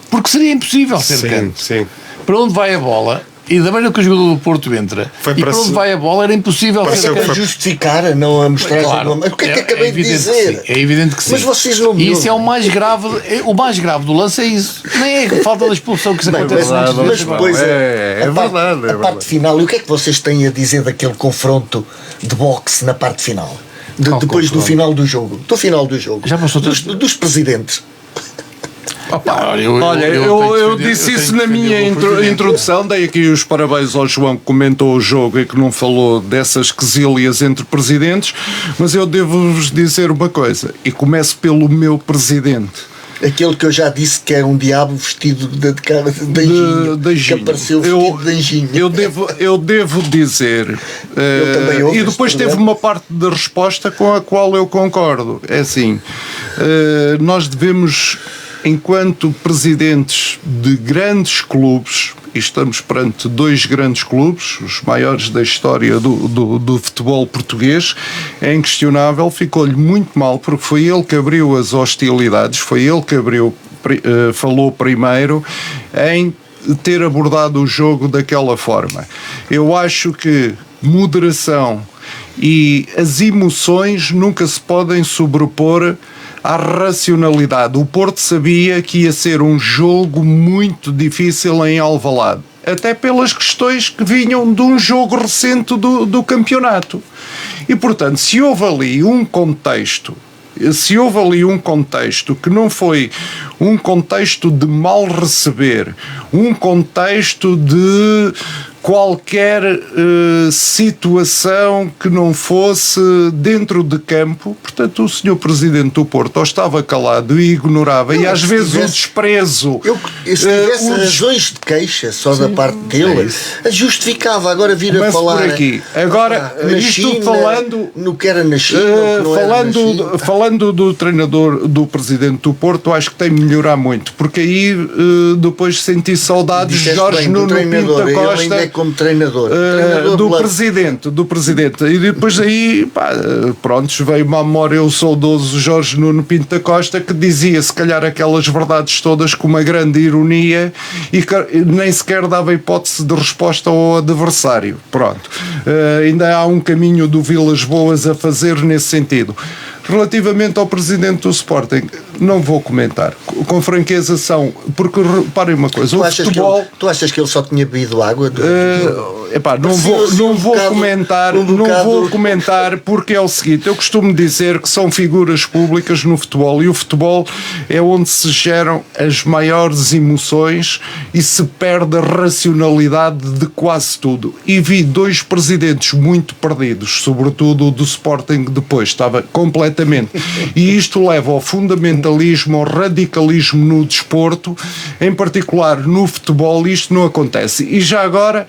Porque seria impossível ser canto. Sim. Para onde vai a bola, e da maneira que o jogador do Porto entra, Foi e para onde vai a bola era impossível Pareceu ser que Para canto. justificar a não a mostrar Claro, o que é que acabei de evidente dizer? que sim, é evidente que sim. Mas vocês não me E isso é o ouvem. mais grave. O mais grave do lance é isso. Nem é a falta da expulsão que isso Bem, acontece mas muitas vezes. depois É a parte, verdade, é a verdade. parte final, e o que é que vocês têm a dizer daquele confronto de boxe na parte final? Qual Depois do confronto? final do jogo. Do final do jogo. Já passou dos presidentes. Olha, tenho eu que defender- disse eu isso tenho na que minha defender o presidente. introdução, dei aqui os parabéns ao João que comentou o jogo e que não falou dessas quesílias entre presidentes, mas eu devo-vos dizer uma coisa, e começo pelo meu presidente. Aquele que eu já disse que era um diabo vestido de cara de anjinho. De anjinho. Que apareceu vestido de anjinho. Eu devo dizer, também ouvi e depois esse teve programa. uma parte da resposta com a qual eu concordo. É assim, nós devemos, enquanto presidentes de grandes clubes, e estamos perante 2 grandes clubes, os maiores da história do futebol português, é inquestionável, ficou-lhe muito mal, porque foi ele que abriu as hostilidades, foi ele que falou primeiro em ter abordado o jogo daquela forma. Eu acho que moderação e as emoções nunca se podem sobrepor à racionalidade. O Porto sabia que ia ser um jogo muito difícil em Alvalade, até pelas questões que vinham de um jogo recente do campeonato. E, portanto, se houve ali um contexto que não foi um contexto de mal receber, um contexto de qualquer situação que não fosse dentro de campo, portanto o senhor Presidente do Porto ou estava calado e ignorava, e às vezes o desprezo... Se tivesse razões de queixa só da parte dele, justificava. Agora vir a Começo falar por aqui. Agora, na isto China, falando... no que era na China, o que não era na China. Falando do treinador, do Presidente do Porto, acho que tem de melhorar muito, porque aí depois senti saudades de Disseste Jorge bem, do Nuno Pinto treinador, da ele Costa. ainda é como treinador. Do presidente, e depois aí pronto, veio-me à memória o saudoso Jorge Nuno Pinto da Costa, que dizia se calhar aquelas verdades todas com uma grande ironia e que nem sequer dava hipótese de resposta ao adversário. Pronto, ainda há um caminho do Vilas Boas a fazer nesse sentido. Relativamente ao presidente do Sporting, não vou comentar. Com franqueza são, porque reparem uma coisa, o futebol... Tu achas que ele só tinha bebido água? Não vou comentar porque é o seguinte, eu costumo dizer que são figuras públicas no futebol e o futebol é onde se geram as maiores emoções e se perde a racionalidade de quase tudo. E vi dois presidentes muito perdidos, sobretudo o do Sporting, depois estava completamente. E isto leva ao fundamentalismo, ao radicalismo no desporto, em particular no futebol, isto não acontece. E já agora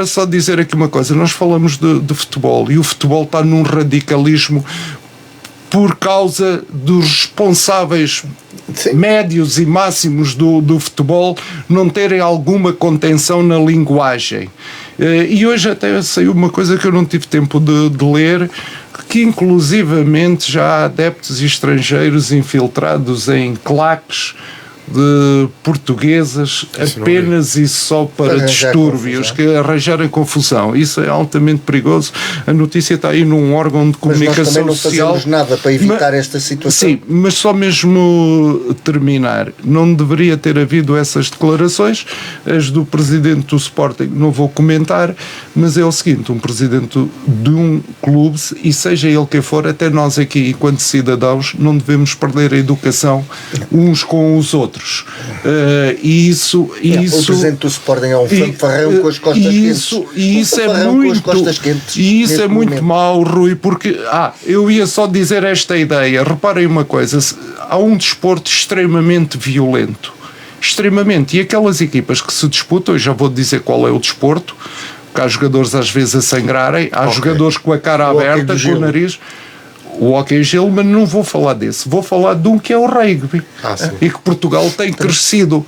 só dizer aqui uma coisa, nós falamos de futebol e o futebol está num radicalismo por causa dos responsáveis médios e máximos do futebol não terem alguma contenção na linguagem. E hoje até saiu uma coisa que eu não tive tempo de ler, que inclusivamente já há adeptos estrangeiros infiltrados em claques de portuguesas apenas e só para distúrbios, que arranjarem confusão. Isso é altamente perigoso. A notícia está aí num órgão de comunicação social. Mas nós também não fazemos nada para evitar esta situação. Sim, mas só mesmo terminar. Não deveria ter havido essas declarações. As do presidente do Sporting não vou comentar, mas é o seguinte, um presidente de um clube, e seja ele quem for, até nós aqui, enquanto cidadãos, não devemos perder a educação uns com os outros. E isso o presidente do Sporting é um fanfarrão com as costas quentes. E isso é muito mau, Rui, porque eu ia só dizer esta ideia. Reparem uma coisa, há um desporto extremamente violento, extremamente, e aquelas equipas que se disputam, eu já vou dizer qual é o desporto, porque há jogadores às vezes a sangrarem, há jogadores com a cara aberta, com o nariz. O hóquei gelo, mas não vou falar desse. Vou falar de um que é o rugby. E que Portugal tem crescido.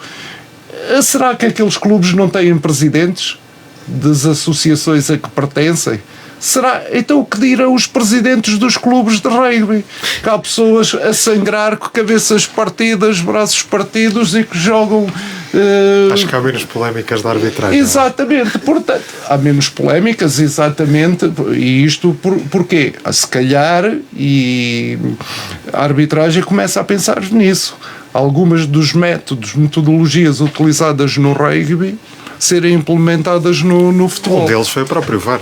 Será que aqueles clubes não têm presidentes das associações a que pertencem? Será? Então o que dirão os presidentes dos clubes de rugby? Que há pessoas a sangrar com cabeças partidas, braços partidos e que jogam... Acho que há menos polémicas da arbitragem. Exatamente, portanto, há menos polémicas, exatamente, e isto porquê? Se calhar, e a arbitragem começa a pensar nisso. Algumas dos metodologias utilizadas no rugby serem implementadas no futebol. Um deles foi o próprio VAR.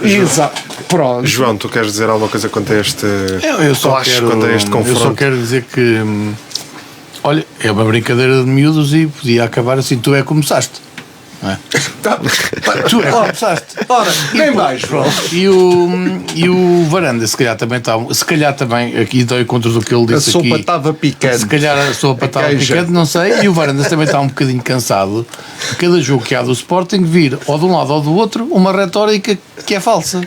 Exato. Pronto. João, tu queres dizer alguma coisa quanto a este confronto? Eu só quero dizer que olha, é uma brincadeira de miúdos e podia acabar assim, tu começaste, não é? Tu começaste. Ora, nem mais, João. E o Varanda, se calhar também, aqui dou contra do que ele disse aqui. A sopa estava picante. Se calhar a sopa estava picante, não sei, e o Varanda também está um bocadinho cansado de cada jogo que há do Sporting vir, ou de um lado ou do outro, uma retórica que é falsa.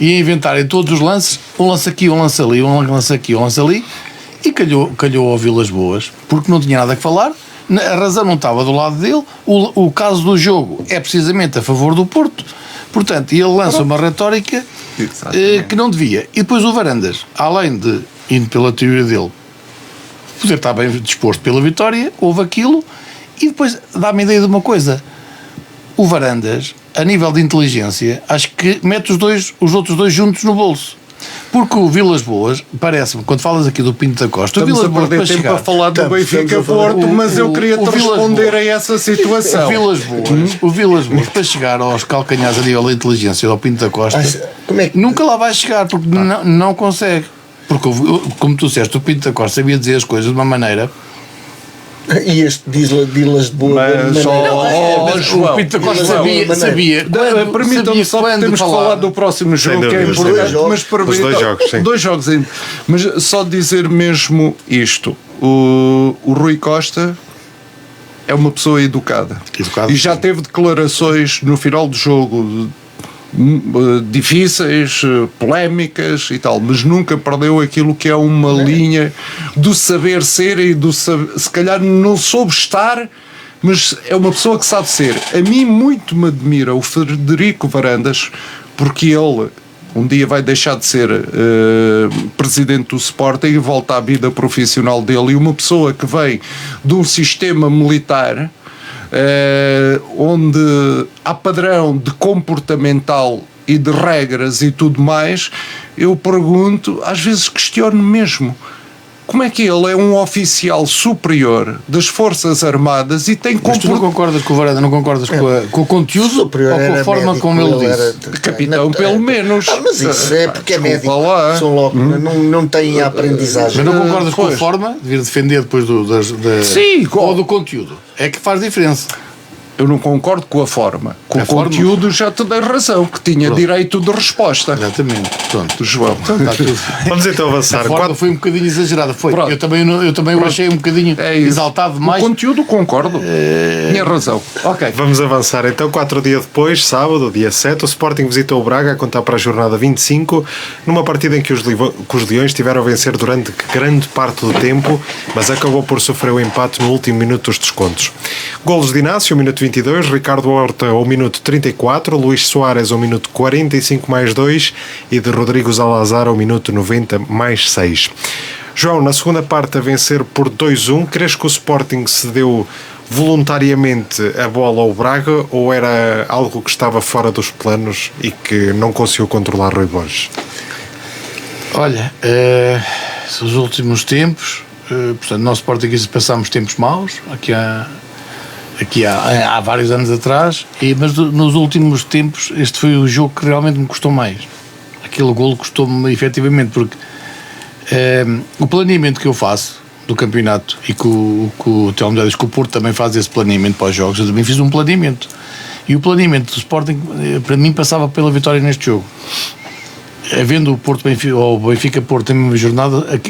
E a inventarem todos os lances, um lance aqui, um lance ali, um lance aqui, um lance ali, e calhou ao Vilas Boas, porque não tinha nada a falar, a razão não estava do lado dele, o caso do jogo é precisamente a favor do Porto, portanto, ele lança uma retórica que não devia. E depois o Varandas, além de, indo pela teoria dele, poder estar bem disposto pela vitória, houve aquilo, e depois dá-me a ideia de uma coisa, o Varandas, a nível de inteligência, acho que mete os outros dois juntos no bolso. Porque o Vilas Boas, parece-me, quando falas aqui do Pinto da Costa, estamos o Vilas a perder tempo a falar do Benfica-Porto, mas eu queria-te responder a essa situação. O Vilas Boas, para chegar aos calcanhares a nível da inteligência do Pinto da Costa, nunca lá vai chegar, porque não consegue. Porque, como tu disseste, o Pinto da Costa sabia dizer as coisas de uma maneira... E este Vilas de Boa o Pinto da Costa sabia. Permitam-me só que temos que falar do próximo jogo, que é importante, mas dois jogos ainda. Mas só dizer mesmo isto: o Rui Costa é uma pessoa educada. E já teve declarações no final do jogo difíceis, polémicas e tal, mas nunca perdeu aquilo que é uma linha do saber ser e do se calhar não soube estar, mas é uma pessoa que sabe ser. A mim muito me admira o Frederico Varandas, porque ele um dia vai deixar de ser presidente do Sporting e volta à vida profissional dele, e uma pessoa que vem de um sistema militar onde há padrão de comportamental e de regras e tudo mais, eu pergunto, às vezes questiono mesmo, Como é que ele é um oficial superior das Forças Armadas e tem Mas tu não concordas com o Varela, não concordas com o conteúdo Superior ou com a era forma médico, como ele era disse? Capitão, pelo menos. Mas isso é porque é médico. Desculpa lá. São logo, não têm a aprendizagem. Mas não concordas com a Pois. forma de vir defender depois Sim, ou do conteúdo? É que faz diferença. Eu não concordo com a forma. Com A o forma? conteúdo já te dei razão, que tinha Pronto. direito de resposta. Exatamente. Pronto. João. Então está tudo. Vamos então A avançar. forma foi um bocadinho exagerada. Foi. Pronto. Eu também o achei um bocadinho É isso. exaltado demais. O conteúdo concordo. Tinha razão. Ok. Vamos avançar então. 4 dias depois, sábado, dia 7, o Sporting visitou o Braga a contar para a jornada 25, numa partida em que os Leões tiveram a vencer durante grande parte do tempo, mas acabou por sofrer o empate no último minuto dos descontos. Golos de Inácio, ao minuto 22, Ricardo Horta ao minuto 34, Luís Soares ao minuto 45 mais 2 e de Rodrigo Salazar ao minuto 90 mais 6. João, na segunda parte a vencer por 2-1, crees que o Sporting cedeu voluntariamente a bola ao Braga ou era algo que estava fora dos planos e que não conseguiu controlar Rui Borges? Olha, os últimos tempos, portanto, nós Sportingistas passámos tempos maus, aqui há vários anos atrás, mas nos últimos tempos este foi o jogo que realmente me custou mais. Aquele golo custou-me efetivamente, porque o planeamento que eu faço do campeonato e que o Telmo já diz que o Porto também faz esse planeamento para os jogos, eu também fiz um planeamento. E o planeamento do Sporting, para mim, passava pela vitória neste jogo. Havendo o Porto Benfica, ou Benfica Porto na mesma jornada,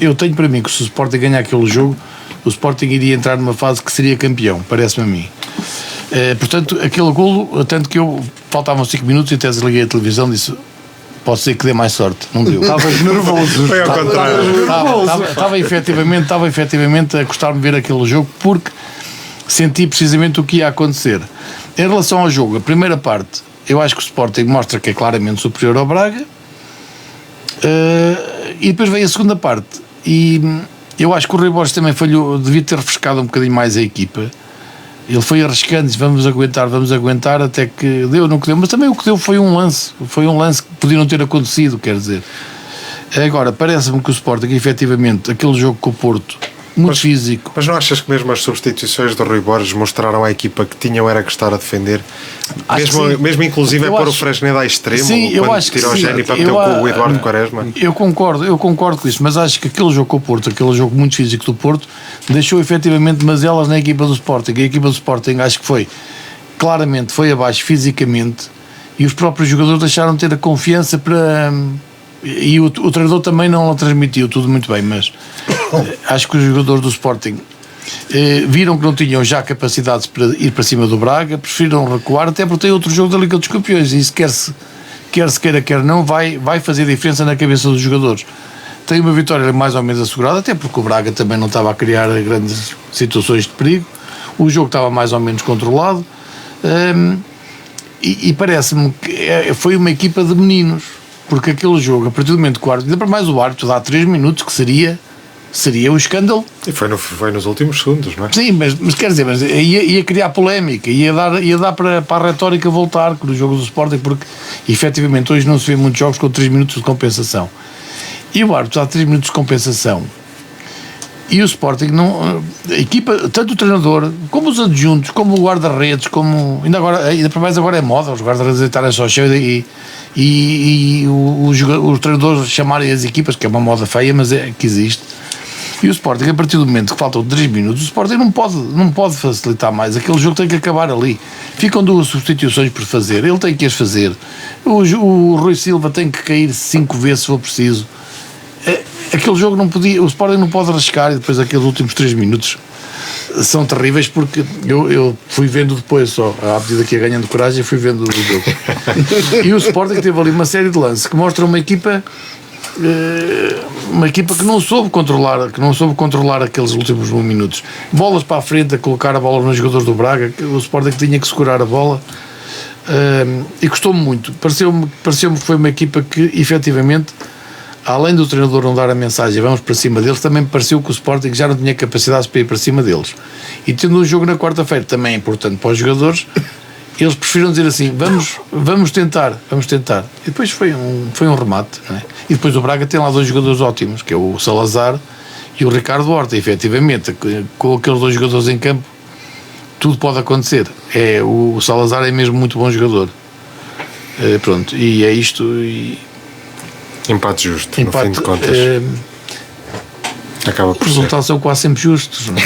eu tenho para mim que se o Sporting ganhar aquele jogo, o Sporting iria entrar numa fase que seria campeão, parece-me a mim. Portanto, aquele golo, tanto que faltavam 5 minutos e até desliguei a televisão, disse, pode ser que dê mais sorte, não deu. Estavas nervoso. Foi ao contrário. Estava efetivamente a gostar-me ver aquele jogo, porque senti precisamente o que ia acontecer. Em relação ao jogo, a primeira parte, eu acho que o Sporting mostra que é claramente superior ao Braga, e depois vem a segunda parte, e eu acho que o Rui Borges também falhou, devia ter refrescado um bocadinho mais a equipa. Ele foi arriscando, disse, vamos aguentar, até que deu, não que deu, mas também o que deu foi um lance que podia não ter acontecido, quer dizer. Agora, parece-me que o Sporting, efetivamente, aquele jogo com o Porto, muito físico. Mas não achas que mesmo as substituições do Rui Borges mostraram à equipa que tinham era que estar a defender? Mesmo inclusive pôr o Fresneda à extremo, quando tira o Géni para meter o Eduardo Quaresma? Eu concordo com isso, mas acho que aquele jogo com o Porto, aquele jogo muito físico do Porto, deixou efetivamente mazelas na equipa do Sporting. A equipa do Sporting acho que claramente foi abaixo fisicamente, e os próprios jogadores deixaram de ter a confiança para... E o treinador também não o transmitiu tudo muito bem, mas acho que os jogadores do Sporting viram que não tinham já capacidades para ir para cima do Braga, preferiram recuar, até porque tem outro jogo da Liga dos Campeões, e isso quer se queira, quer não, vai fazer diferença na cabeça dos jogadores. Tem uma vitória mais ou menos assegurada, até porque o Braga também não estava a criar grandes situações de perigo, o jogo estava mais ou menos controlado, e parece-me que foi uma equipa de meninos. Porque aquele jogo, a partir do momento que o árbitro, ainda para mais o árbitro dá 3 minutos, que seria um escândalo. E foi nos últimos segundos, não é? Sim, mas quer dizer, ia criar polémica, ia dar para a retórica voltar no jogo do Sporting, porque efetivamente hoje não se vê muitos jogos com 3 minutos de compensação. E o árbitro dá 3 minutos de compensação. E o Sporting, a equipa, tanto o treinador, como os adjuntos, como o guarda-redes, ainda para mais agora é moda, os guarda-redes deitarem só cheio e os treinadores chamarem as equipas, que é uma moda feia, mas é que existe. E o Sporting, a partir do momento que faltam 3 minutos, o Sporting não pode facilitar mais, aquele jogo tem que acabar ali. Ficam 2 substituições por fazer, ele tem que as fazer. O Rui Silva tem que cair 5 vezes se for preciso. Aquele jogo não podia, o Sporting não pode arriscar, e depois aqueles últimos 3 minutos são terríveis, porque eu fui vendo depois, só à medida que ia ganhando coragem, fui vendo o jogo. E o Sporting teve ali uma série de lances que mostram uma equipa que não soube controlar aqueles últimos minutos. Bolas para a frente, a colocar a bola nos jogadores do Braga, o Sporting tinha que segurar a bola, e custou-me muito. Pareceu-me que foi uma equipa que efetivamente, além do treinador não dar a mensagem vamos para cima deles, também me pareceu que o Sporting já não tinha capacidades para ir para cima deles. E tendo um jogo na quarta-feira também é importante para os jogadores, eles preferiram dizer assim, vamos tentar. E depois foi um remate, não é? E depois o Braga tem lá 2 jogadores ótimos, que é o Salazar e o Ricardo Horta. E, efetivamente, com aqueles 2 jogadores em campo, tudo pode acontecer. O Salazar é mesmo muito bom jogador. Pronto, e é isto. Empate justo, no fim de contas. Acaba por Os resultados são quase sempre justos, não é?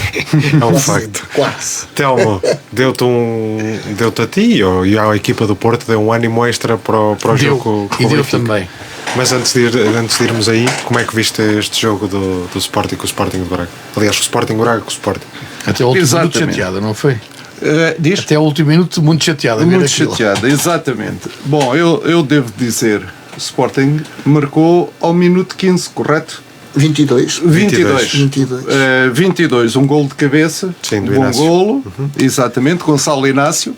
É um facto. Quase. Telmo, deu-te a ti e à equipa do Porto deu um ânimo extra para o jogo com E o deu Benfica. também. Mas antes de irmos aí, como é que viste este jogo do Sporting com o Sporting de Braga? Aliás, o Sporting Braga com o Sporting. Até o último minuto Exatamente. chateada, não foi? Diz? Até o último minuto muito chateada. a ver Muito aquilo. chateada, exatamente. Bom, eu devo dizer, o Sporting marcou ao minuto 15, correto? 22. 22, um golo de cabeça, Sim, do um bom Inácio. golo, exatamente, Gonçalo Inácio.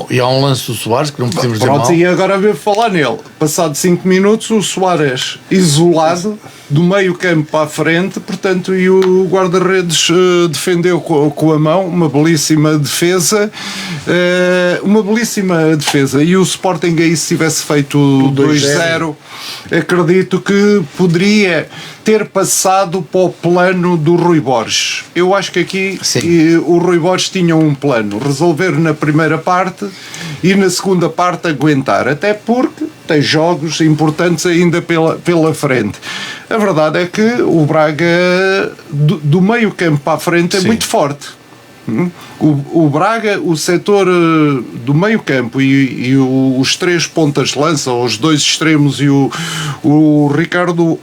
E há um lance do Soares que não podemos dizer Pronto, mal. e agora veio falar nele. Passado 5 minutos, o Soares isolado, do meio campo para a frente, portanto, e o guarda-redes defendeu com a mão, uma belíssima defesa. E o Sporting aí, se tivesse feito 2-0, acredito que poderia ter passado para o plano do Rui Borges. Eu acho que aqui o Rui Borges tinha um plano, resolver na primeira parte e na segunda parte aguentar, até porque tem jogos importantes ainda pela frente. A verdade é que o Braga do meio campo para a frente é muito forte. O Braga, o setor do meio campo e os 3 pontas de lança, os 2 extremos e o Ricardo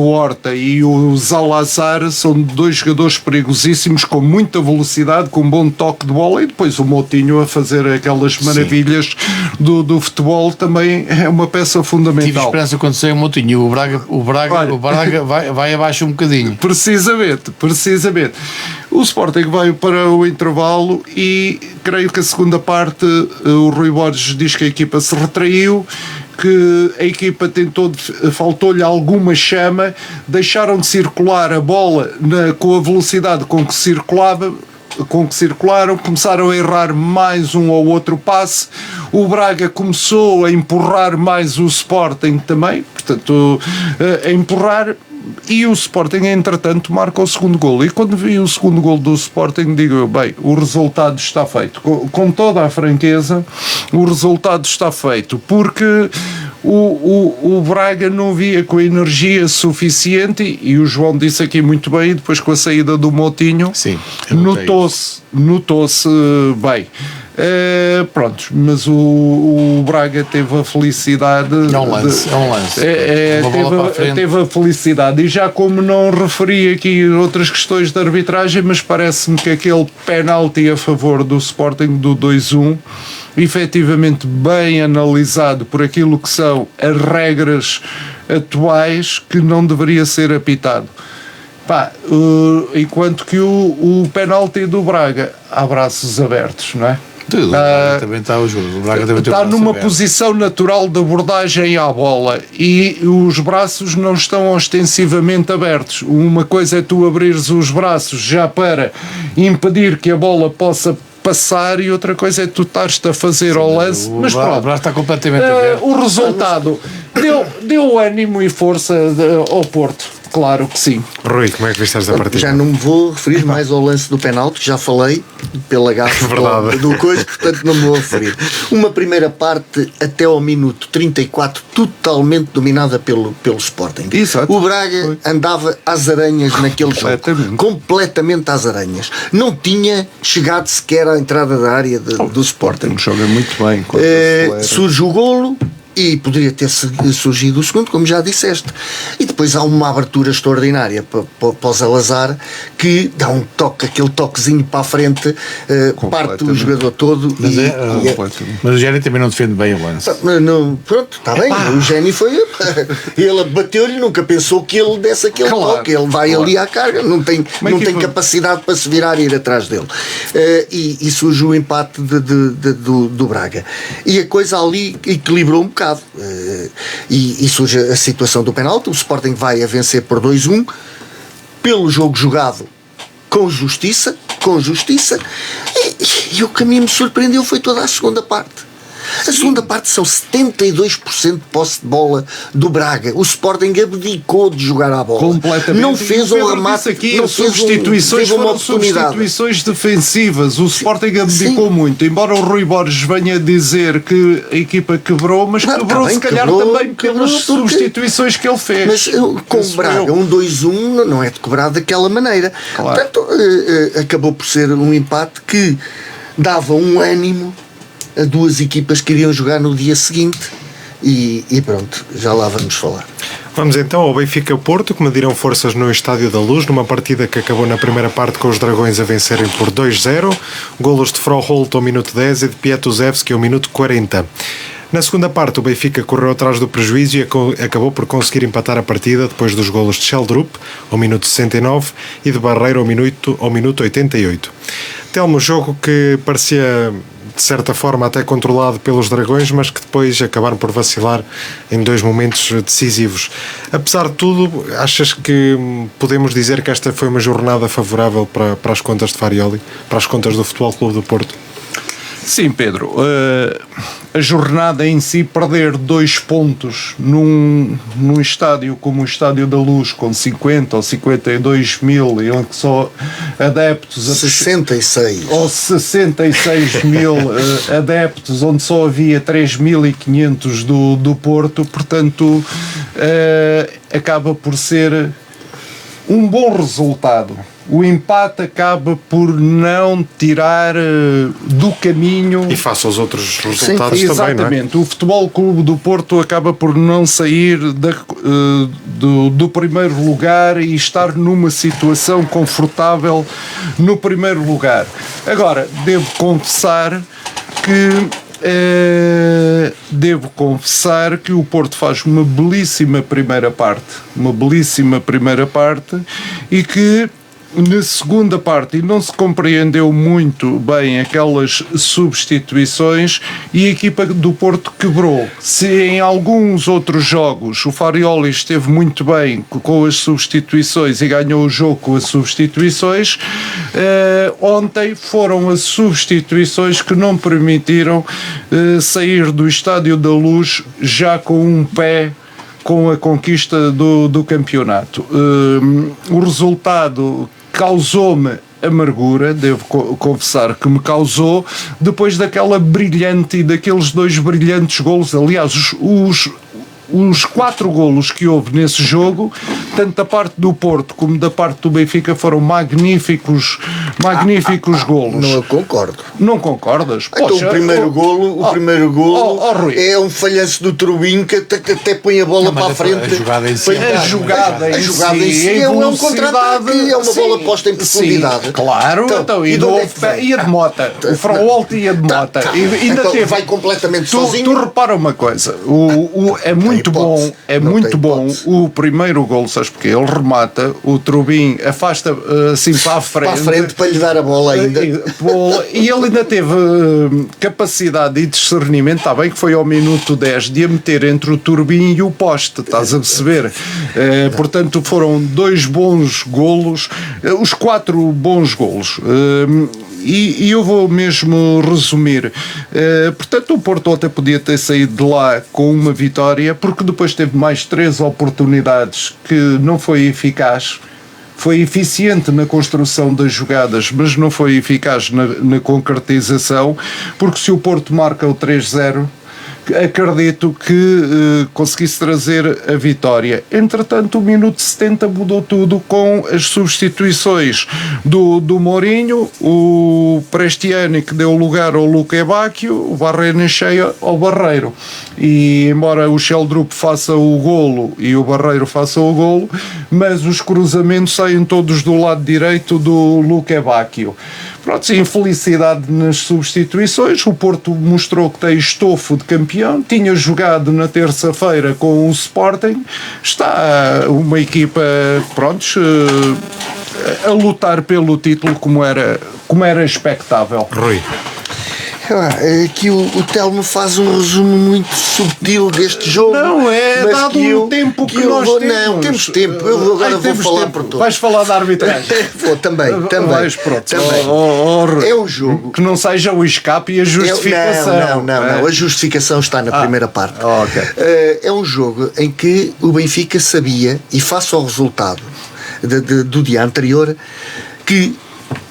Horta e o Salazar são 2 jogadores perigosíssimos, com muita velocidade, com um bom toque de bola, e depois o Moutinho a fazer aquelas maravilhas do futebol também é uma peça Tive fundamental. esperança quando saiu o Moutinho. O Braga vai abaixo um bocadinho. Precisamente. O Sporting vai para o intervalo e creio que a segunda parte o Rui Borges diz que a equipa se retraiu, que a equipa faltou-lhe alguma chama, deixaram de circular a bola com a velocidade com que circularam, começaram a errar mais um ou outro passe. O Braga começou a empurrar mais o Sporting também, portanto, a empurrar, e o Sporting, entretanto, marca o segundo golo. E quando vi o segundo golo do Sporting, digo eu, bem, o resultado está feito. Com toda a franqueza, o resultado está feito, porque o Braga não via com energia suficiente, e o João disse aqui muito bem, depois com a saída do Moutinho, Sim, notou-se bem. Pronto, mas o Braga teve a felicidade. É um lance. Uma bola para a frente. Teve a felicidade, e já como não referi aqui outras questões de arbitragem, mas parece-me que aquele penalti a favor do Sporting do 2-1, efetivamente bem analisado por aquilo que são as regras atuais, que não deveria ser apitado. Enquanto que o penalti do Braga há braços abertos, não é? Tudo. O Braga também está o jogo. O Braga também tem o Está braço numa aberto. posição natural de abordagem à bola, e os braços não estão ostensivamente abertos. Uma coisa é tu abrires os braços já para impedir que a bola possa passar, e outra coisa é tu estares-te a fazer ao lance. O Mas braço pronto, está completamente aberto. o resultado deu ânimo e força ao Porto, claro que sim. Rui, como é que viste esta partida? Já não me vou referir mais ao lance do penalti, que já falei pela gafe Verdade. do coisa, portanto não me vou referir. Uma primeira parte até ao minuto 34 totalmente dominada pelo Sporting. Exato. O Braga andava às aranhas naquele jogo, completamente às aranhas. Não tinha chegado sequer à entrada da área do Sporting. Joga muito bem. Surge o golo e poderia ter surgido o segundo, como já disseste. E depois há uma abertura extraordinária para o Salazar, que dá um toque, aquele toquezinho para a frente, parte o jogador todo. Mas o Génio também não defende bem o lance. Pronto, está bem. O Génio foi. Ele bateu-lhe, nunca pensou que ele desse aquele toque. Ele vai ali à carga, não tem capacidade para se virar e ir atrás dele. E surge o empate do Braga. E a coisa ali equilibrou um bocado. E surge a situação do penalti. O Sporting vai a vencer por 2-1 pelo jogo jogado com justiça, E o que a mim me surpreendeu foi toda a segunda parte. A segunda parte são 72% de posse de bola do Braga. O Sporting abdicou de jogar à bola. Completamente. Não fez um remate aqui, não substituições fez uma foram oportunidade. substituições defensivas. O Sporting abdicou muito. Embora o Rui Borges venha dizer que a equipa quebrou, mas Não, quebrou tá bem, se calhar quebrou, também pelas substituições que ele fez. Mas com o Braga, 1-2-1 não é de cobrar daquela maneira. Claro. Portanto, acabou por ser um empate que dava um ânimo a duas equipas que iriam jogar no dia seguinte e pronto, já lá vamos falar. Vamos então ao Benfica-Porto, que mediram forças no Estádio da Luz, numa partida que acabou na primeira parte com os Dragões a vencerem por 2-0, golos de Froholt ao minuto 10 e de Piatuzewski ao minuto 40. Na segunda parte, o Benfica correu atrás do prejuízo e acabou por conseguir empatar a partida depois dos golos de Sheldrup ao minuto 69 e de Barreiro ao minuto 88. Telmo, jogo que parecia de certa forma até controlado pelos Dragões, mas que depois acabaram por vacilar em dois momentos decisivos. Apesar de tudo, achas que podemos dizer que esta foi uma jornada favorável para as contas de Farioli, para as contas do Futebol Clube do Porto? Sim, Pedro. A jornada em si, perder 2 pontos num estádio como o Estádio da Luz, com 50 ou 52 mil, em que só adeptos... 66. Ou 66 mil adeptos, onde só havia 3.500 do Porto, portanto, acaba por ser um bom resultado. O empate acaba por não tirar do caminho... E face aos outros resultados Sim, também, exatamente. não é? O Futebol Clube do Porto acaba por não sair do primeiro lugar e estar numa situação confortável no primeiro lugar. Agora, devo confessar que o Porto faz uma belíssima primeira parte e que na segunda parte não se compreendeu muito bem aquelas substituições e a equipa do Porto quebrou. Se em alguns outros jogos o Farioli esteve muito bem com as substituições e ganhou o jogo com as substituições, ontem foram as substituições que não permitiram sair do Estádio da Luz já com um pé com a conquista do campeonato. O resultado causou-me amargura, devo confessar que me causou, depois daquela brilhante e daqueles 2 brilhantes golos. Aliás, os 4 golos que houve nesse jogo, tanto da parte do Porto como da parte do Benfica, foram magníficos golos. Não, eu concordo. Não concordas? Então, Poxa, o primeiro golo Rui, é um falhanço do Trubin que até põe a bola para a frente. A jogada em si, a jogada em si é um contra-ataque, é uma bola posta em profundidade. Sim, claro, então, e a de Mota, o Froholt e a de Mota. Então, vai completamente sozinho. Tu repara uma coisa, é muito bom o primeiro golo, sabes porque ele remata, o Trubin afasta assim para a frente para lhe dar a bola ainda. E ele ainda teve capacidade e discernimento, está bem que foi ao minuto 10, de a meter entre o Turbin e o poste, estás a perceber? Portanto, foram 2 bons golos, os 4 bons golos. E eu vou mesmo resumir. Portanto, o Porto até podia ter saído de lá com uma vitória, porque depois teve mais 3 oportunidades que não foi eficaz. Foi eficiente na construção das jogadas, mas não foi eficaz na concretização, porque se o Porto marca o 3-0, acredito que conseguisse trazer a vitória. Entretanto, o minuto 70 mudou tudo com as substituições do Mourinho, o Prestiani, que deu lugar ao Luque Bacchio, o Barreiro cheia ao Barreiro. E embora o Sheldrup faça o golo e o Barreiro faça o golo, mas os cruzamentos saem todos do lado direito do Luque Bacchio. Pronto, infelicidade nas substituições. O Porto mostrou que tem estofo de campeão, tinha jogado na terça-feira com o Sporting, está uma equipa, pronto, a lutar pelo título como era expectável. Rui. Aqui o Telmo faz um resumo muito subtil deste jogo. Não é, mas dado que o tempo que nós temos. Não, temos tempo. Eu agora vou falar por todos. Vais falar da arbitragem. Vou também. Vais, pronto. Também. É um jogo. Que não seja o escape e a justificação. Não. A justificação está na primeira parte. Ok. É um jogo em que o Benfica sabia, e face ao resultado do dia anterior, que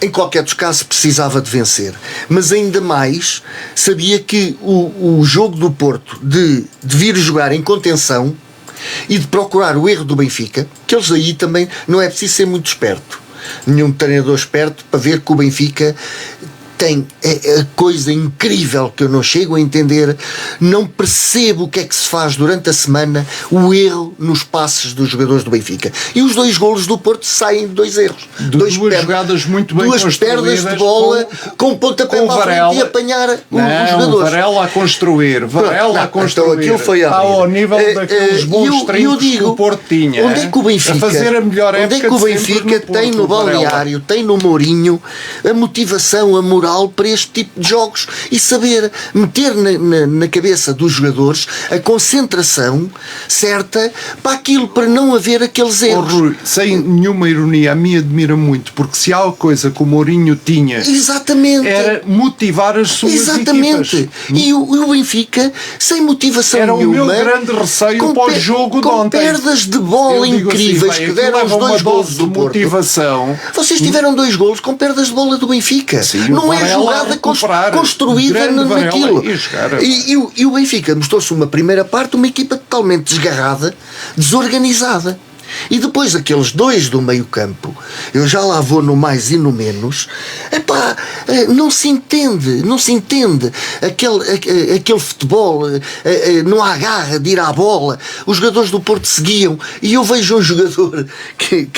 em qualquer dos casos precisava de vencer, mas ainda mais sabia que o jogo do Porto de vir jogar em contenção e de procurar o erro do Benfica, que eles aí também não é preciso ser muito esperto, nenhum treinador esperto para ver que o Benfica tem a coisa incrível que eu não chego a entender, não percebo o que é que se faz durante a semana, o erro nos passes dos jogadores do Benfica. E os 2 golos do Porto saem de 2 erros. Duas jogadas muito bem construídas. 2 perdas de bola com pontapé com para a frente e apanhar os jogadores. Varela a construir. Então aquilo foi está ao nível daqueles bons treinos que o Porto tinha. Onde é que o Benfica, a fazer a melhor onde é que o Benfica tem no balneário, tem no Mourinho a motivação, a moral para este tipo de jogos e saber meter na cabeça dos jogadores a concentração certa para aquilo, para não haver aqueles erros. Rui, sem nenhuma ironia, a mim admira muito, porque se há uma coisa que o Mourinho tinha, exatamente, era motivar as suas equipas. E o Benfica, sem motivação era nenhuma, o meu grande receio para o jogo de ontem. Com perdas de bola incríveis assim, que deram os 2 golos do Porto. Motivação. Vocês tiveram 2 golos com perdas de bola do Benfica. Sim, não é jogada construída naquilo. E o Benfica mostrou-se uma primeira parte uma equipa totalmente desgarrada, desorganizada. E depois aqueles 2 do meio campo, eu já lá vou no mais e no menos, não se entende aquele futebol, não há garra de ir à bola. Os jogadores do Porto seguiam, e eu vejo um jogador que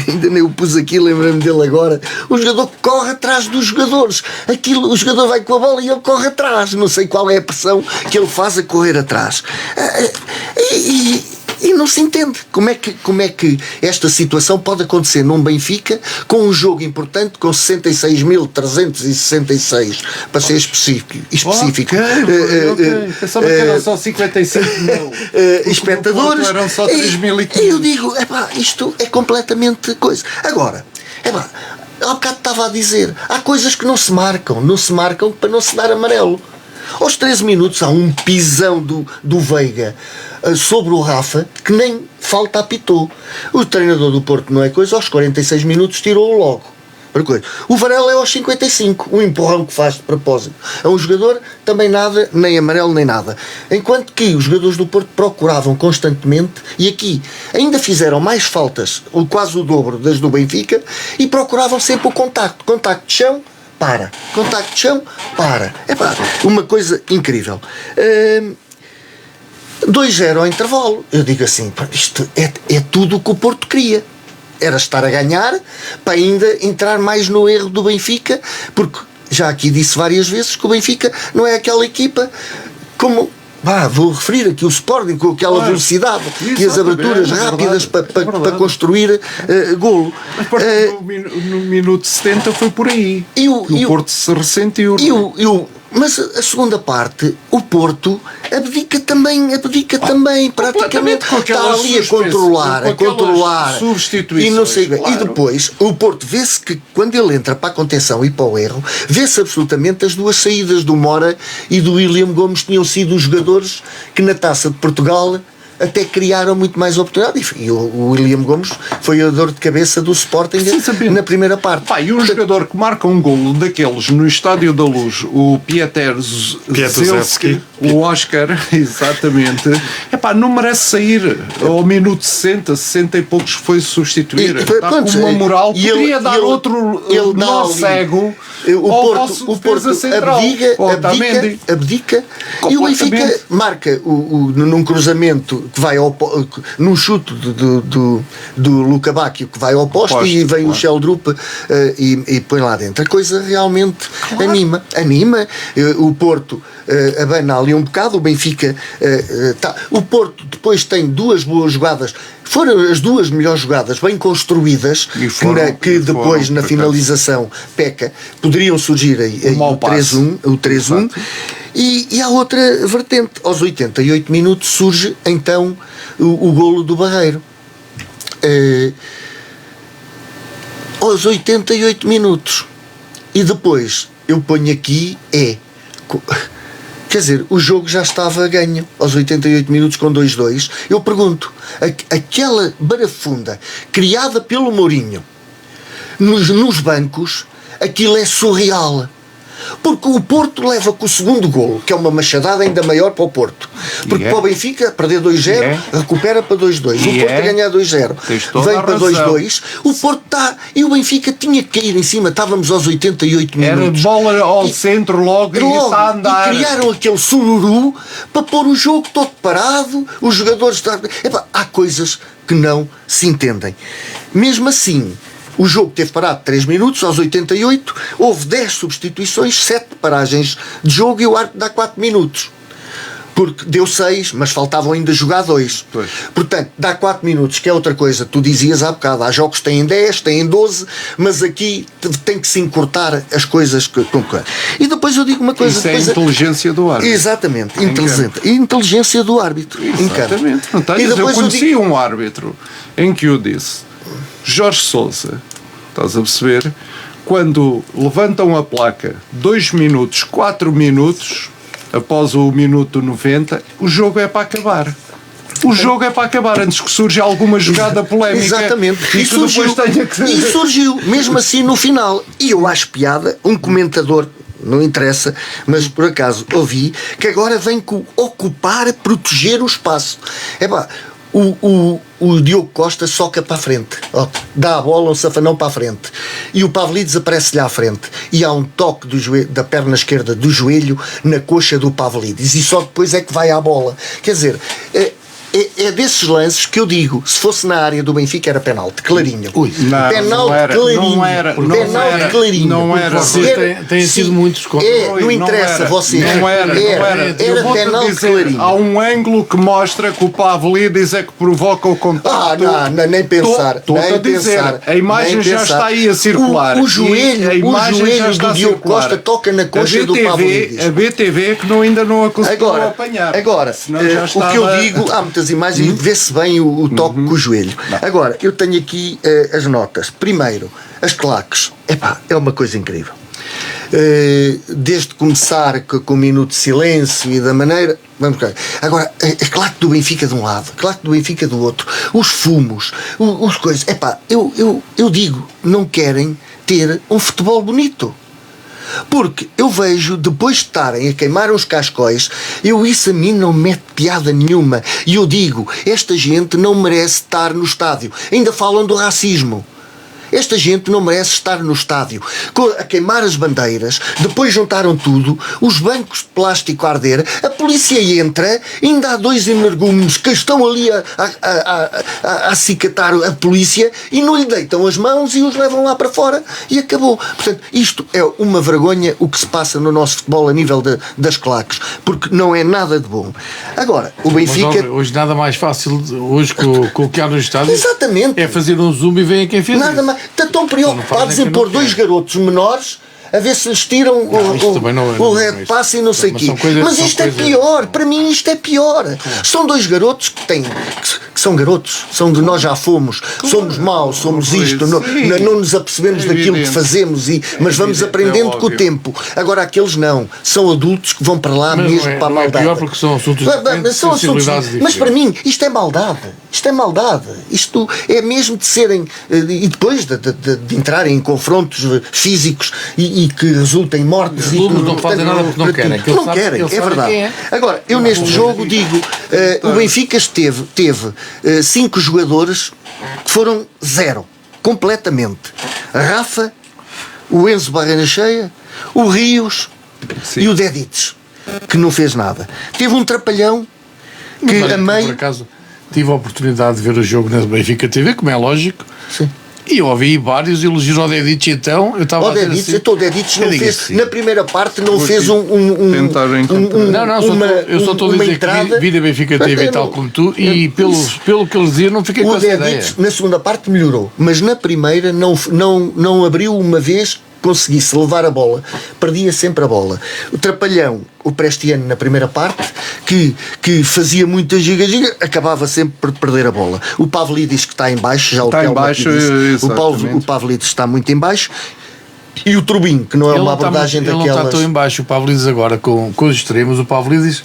ainda nem o pus aqui, lembrei-me dele agora, um jogador que corre atrás dos jogadores, o jogador vai com a bola e ele corre atrás, não sei qual é a pressão que ele faz a correr atrás, e não se entende como é que esta situação pode acontecer num Benfica com um jogo importante, com 66.366 para ser específico. Pensava que eram só 55.000 espectadores. Eram só 3.500. E eu digo, isto é completamente coisa. Agora, há bocado estava a dizer, há coisas que não se marcam para não se dar amarelo. Aos 13 minutos há um pisão do Veiga sobre o Rafa que nem falta apitou. O treinador do Porto não é coisa, aos 46 minutos tirou-o logo. O Varela é aos 55, um empurrão que faz de propósito. É um jogador também nada, nem amarelo nem nada. Enquanto que os jogadores do Porto procuravam constantemente, e aqui ainda fizeram mais faltas, quase o dobro das do Benfica, e procuravam sempre o contacto de chão, para. Contacto de chão, para. Uma coisa incrível. 2-0 ao intervalo. Eu digo assim, isto é tudo o que o Porto queria. Era estar a ganhar para ainda entrar mais no erro do Benfica, porque já aqui disse várias vezes que o Benfica não é aquela equipa como... vou referir aqui o Sporting com aquela velocidade e as aberturas rápidas para construir golo. No minuto 70 foi por aí. O Porto se ressentiu. Mas a segunda parte, o Porto abdica também, praticamente está ali a controlar substituições, e não sei bem. claro. E depois o Porto vê-se que quando ele entra para a contenção e para o erro, vê-se absolutamente as 2 saídas do Mora e do William Gomes tinham sido os jogadores que na Taça de Portugal até criaram muito mais oportunidade, e o William Gomes foi a dor de cabeça do Sporting na primeira parte. E um jogador que marca um golo daqueles no Estádio da Luz, o Pieter Zelski, o Oscar, exatamente, não merece sair ao minuto 60 e poucos foi substituir. Está com uma moral, poderia dar outro nó cego. O Porto abdica e o Benfica marca num cruzamento que vai num chute do Luca Bacchio que vai ao poste e vem o Sheldrup e põe lá dentro. A coisa realmente anima. O Porto abana ali ali um bocado, o Benfica o Porto depois tem duas boas jogadas, foram as duas melhores jogadas bem construídas, que depois na finalização peca, poderiam surgir aí o 3-1, e há outra vertente, aos 88 minutos surge então o golo do Barreiro. Aos 88 minutos, e depois eu ponho aqui quer dizer, o jogo já estava a ganho aos 88 minutos com 2-2. Eu pergunto, aquela barafunda criada pelo Mourinho nos bancos, aquilo é surreal. Porque o Porto leva com o segundo golo, que é uma machadada ainda maior para o Porto. Porque para o Benfica, perder 2-0, recupera para 2-2. O Porto a ganhar 2-0, vem para 2-2. O Porto está... E o Benfica tinha que cair em cima. Estávamos aos 88 minutos. Era de bola ao centro logo e está a andar. E criaram aquele sururu para pôr o jogo todo parado. Os jogadores... há coisas que não se entendem. Mesmo assim... O jogo teve parado 3 minutos, aos 88, houve 10 substituições, 7 paragens de jogo e o árbitro dá 4 minutos. Porque deu 6, mas faltavam ainda jogar 2. Pois. Portanto, dá 4 minutos, que é outra coisa. Tu dizias há bocado, há jogos que têm 10, têm 12, mas aqui tem que se encurtar as coisas com. E depois eu digo uma coisa... Isso é a inteligência do árbitro. Exatamente, inteligência do árbitro. Exatamente. Eu conheci um árbitro em que eu disse... Jorge Sousa, estás a perceber? Quando levantam a placa 2 minutos, 4 minutos, após o minuto 90, o jogo é para acabar. O jogo é para acabar antes que surja alguma jogada polémica. Exatamente. E surgiu, mesmo assim no final. E eu acho piada, um comentador, não interessa, mas por acaso ouvi, que agora vem ocupar, proteger o espaço. O Diogo Costa soca para a frente, dá a bola, um safanão para a frente, e o Pavlidis aparece-lhe à frente, e há um toque da perna esquerda do joelho na coxa do Pavlidis, e só depois é que vai à bola. Quer dizer, é desses lances que eu digo, se fosse na área do Benfica era penalti, clarinho. Penalti clarinho. Não era. Tem sido muitos contra. Não interessa, vocês. Não era. Era penalti clarinho. Há um ângulo que mostra que o Pavlidis é que provoca o contato. Não, nem pensar. Estou a dizer, a imagem já está aí a circular. O joelho do Diogo Costa toca na coxa do Pavlidis. A BTV que ainda não a conseguiu apanhar. Agora, o que eu digo, há muitas imagens e vê-se bem o toque com o joelho. Agora, eu tenho aqui as notas. Primeiro, as claques. É uma coisa incrível. Desde começar com o minuto de silêncio e da maneira... Vamos cá. Agora, a claque do Benfica de um lado, a claque do Benfica do outro, os fumos, os coisas... Eu digo, não querem ter um futebol bonito. Porque eu vejo, depois de estarem a queimar os cascóis, isso a mim não mete piada nenhuma. E eu digo, esta gente não merece estar no estádio. Ainda falam do racismo. Esta gente não merece estar no estádio. A queimar as bandeiras, depois juntaram tudo, os bancos de plástico a arder, a polícia entra, ainda há 2 energúmenos que estão ali a acicatar a polícia e não lhe deitam as mãos e os levam lá para fora e acabou. Portanto, isto é uma vergonha o que se passa no nosso futebol a nível das claques, porque não é nada de bom. Agora, o Benfica... Mas, hoje nada mais fácil, hoje com o que há no estádio, exatamente, é fazer um zoom e veem quem fez nada isso. Mais. Estão preocupados em pôr 2 garotos menores a ver se lhes tiram o red pass e não sei o quê. Mas isto é pior. Para mim isto é pior. São 2 garotos que são garotos. Nós já fomos. Somos maus, somos isto. Não nos apercebemos daquilo que fazemos, mas vamos aprendendo com o tempo. Agora aqueles não. São adultos que vão para lá mesmo para a maldade. É pior porque são assuntos diferentes. Mas para mim isto é maldade. Isto é maldade. Isto é mesmo de serem... E depois de entrarem em confrontos físicos e que resultem em mortes. Os clubes não fazem nada porque não querem. Não querem, é verdade. Agora, eu neste jogo digo, o Benfica teve 5 jogadores que foram 0, completamente. A Rafa, o Enzo Barreira Cheia, o Rios e o Dedites, que não fez nada. Teve um trapalhão que a meio... Por acaso, tive a oportunidade de ver o jogo na Benfica TV, como é lógico. Sim. E eu ouvi vários elogios ao Dedic, então eu estava O Dedic, então o Dedic não fez, na primeira parte não fez tentar encontrar. eu só estou a dizer que vi da Benfica TV tal como tu, e pelo que eles diziam não fiquei com essa ideia. O Dedic na segunda parte melhorou, mas na primeira não abriu uma vez, conseguisse levar a bola, perdia sempre a bola. O Trapalhão, o Prestiano na primeira parte, que fazia muita giga, acabava sempre por perder a bola. O Pavlidis, que está em baixo, já está o em baixo, o Pavlidis está muito em baixo, e o Trubin, que não é uma abordagem daquelas... Ele não está tão em baixo, o Pavlidis agora com os extremos, o Pavlidis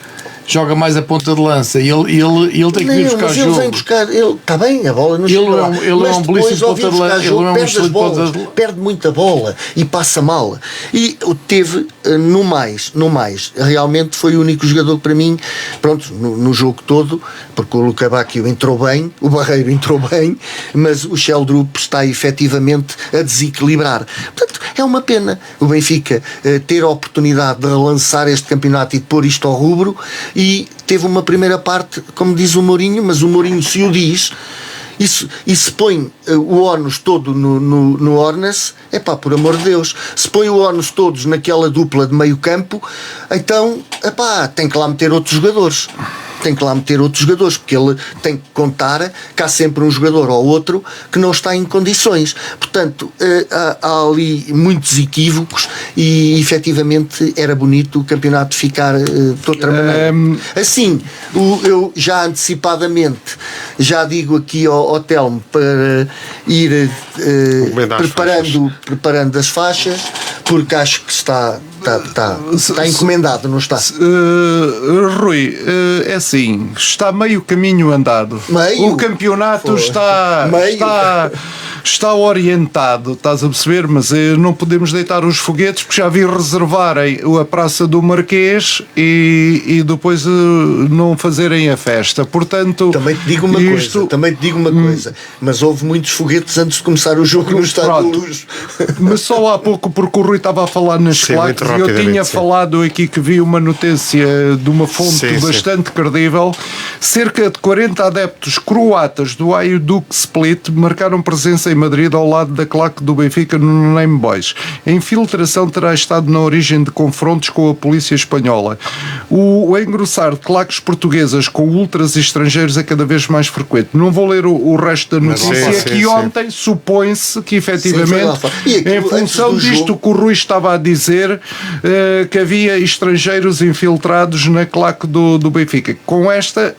joga mais a ponta de lança e ele tem que vir buscar jogo. Ele vem buscar, está bem, a bola não chega lá. Ele é um belíssimo ponta de lança, perde muita bola e passa mal. E teve, no mais, realmente foi o único jogador para mim, pronto, no jogo todo, porque o Luca Bacchio entrou bem, o Barreiro entrou bem, mas o Sheldrup está efetivamente a desequilibrar. Portanto, é uma pena o Benfica ter a oportunidade de relançar este campeonato e de pôr isto ao rubro, e teve uma primeira parte, como diz o Mourinho, mas o Mourinho se o diz, e se põe o ónus todo no Ornas, por amor de Deus, se põe o ónus todos naquela dupla de meio campo, então, tem que lá meter outros jogadores. Porque ele tem que contar que há sempre um jogador ou outro que não está em condições. Portanto, há ali muitos equívocos e efetivamente era bonito o campeonato ficar de outra maneira. Assim, eu já antecipadamente já digo aqui ao Telmo para ir preparando as faixas, porque acho que está encomendado, não está? Rui, é assim, está meio caminho andado. O campeonato está orientado, estás a perceber, mas não podemos deitar os foguetes, porque já vi reservarem a Praça do Marquês e depois não fazerem a festa. Portanto, também te digo uma coisa, mas houve muitos foguetes antes de começar o jogo no Estádio da Luz. Mas só há pouco, porque o Rui estava a falar nas claques, e eu tinha falado aqui que vi uma notícia de uma fonte bastante credível. Cerca de 40 adeptos croatas do Hajduk Split marcaram presença em Madrid ao lado da claque do Benfica no Name Boys. A infiltração terá estado na origem de confrontos com a polícia espanhola. O engrossar de claques portuguesas com ultras estrangeiros é cada vez mais frequente. Não vou ler o resto da notícia, que ontem supõe-se que efetivamente, em função disto que o Rui estava a dizer, que havia estrangeiros infiltrados na claque do Benfica. Com esta,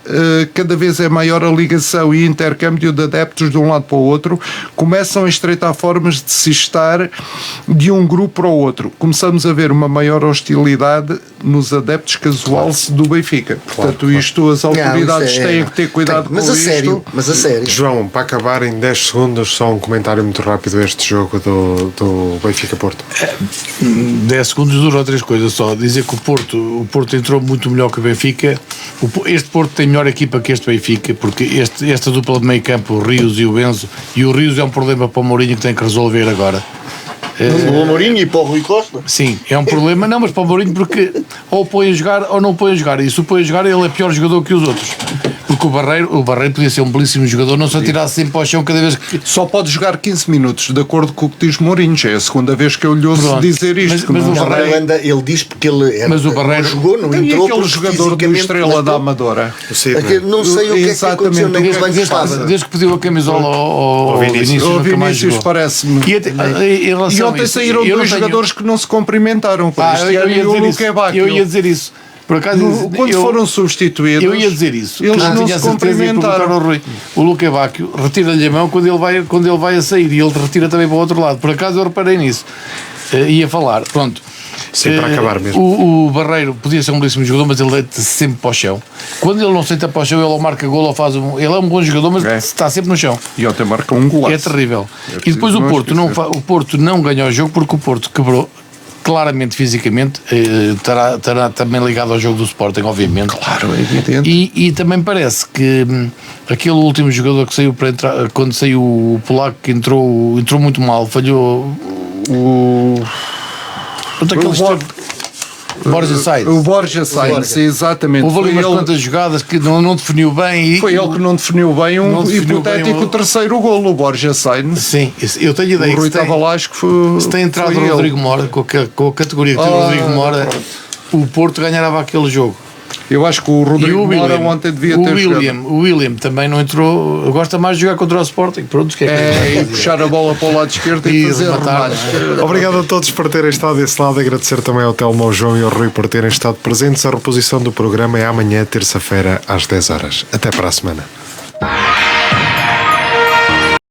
cada vez é maior a ligação e intercâmbio de adeptos de um lado para o outro. Começam a estreitar formas de se estar de um grupo para o outro. Começamos a ver uma maior hostilidade nos adeptos casuais do Benfica. Portanto, isto as autoridades têm que ter cuidado com isto. Mas a sério. João, para acabar em 10 segundos, só um comentário muito rápido a este jogo do Benfica-Porto. 10 segundos dura 3 coisas só. Dizer que o Porto entrou muito melhor que o Benfica. Este Porto tem melhor equipa que este Benfica, porque esta dupla de meio campo, o Rios e o Benzo, e o Rios é um problema para o Mourinho que tem que resolver agora. O Mourinho e para o Rui Costa? Sim, é um problema, não, mas para o Mourinho, porque ou o põe a jogar ou não o põe a jogar, e se o põe a jogar ele é pior jogador que os outros, porque o Barreiro podia ser um belíssimo jogador, não se atirasse sempre para o chão cada vez que... Só pode jogar 15 minutos, de acordo com o que diz Mourinho. É a segunda vez que eu lhe ouço dizer isto. Mas o Barreiro, ele diz porque ele não jogou, não entrou, aquele jogador do Estrela da Amadora. Não sei o que é que aconteceu desde que pediu a camisola ao Vinícius, parece-me. E ontem saíram dois jogadores que não se cumprimentaram. Eu ia dizer isso. Por acaso, quando foram substituídos, eu ia dizer isso. Eles não se cumprimentaram. O Luca Bacchio retira-lhe a mão quando ele vai a sair, e ele retira também para o outro lado. Por acaso eu reparei nisso. Ia falar, pronto. Sim, para acabar mesmo. O Barreiro podia ser um belíssimo jogador, mas ele deita sempre para o chão. Quando ele não senta para o chão, ele ou marca golo ou faz ele é um bom jogador, mas está sempre no chão. E ontem marca um golaço. É terrível. E depois o Porto não ganhou o jogo porque o Porto quebrou claramente fisicamente, estará também ligado ao jogo do Sporting, obviamente. Claro, é evidente. E também parece que aquele último jogador que saiu para entrar, quando saiu o polaco, que entrou muito mal, falhou Borja Sainz. O Borja Sainz, exatamente. Houve ali Foi umas ele- quantas jogadas que não definiu bem. Foi ele que não definiu bem Não um definiu bem hipotético terceiro golo, o Borja Sainz. Sim, eu tenho O ideia Rui que se estava lá, acho que foi. tem entrado foi o ele. Rodrigo Mora, com a categoria que tem o Rodrigo Mora, o Porto ganhava aquele jogo. Eu acho que o Rodrigo Mora ontem devia ter jogado. O William também não entrou, gosta mais de jogar contra o Sporting. Pronto, que E puxar a bola para o lado esquerdo e E fazer rematar. remates. Obrigado a todos por terem estado desse lado. Agradecer também ao Telmo, ao João e ao Rui por terem estado presentes. A reposição do programa é amanhã, terça-feira, às 10 horas. Até para a semana.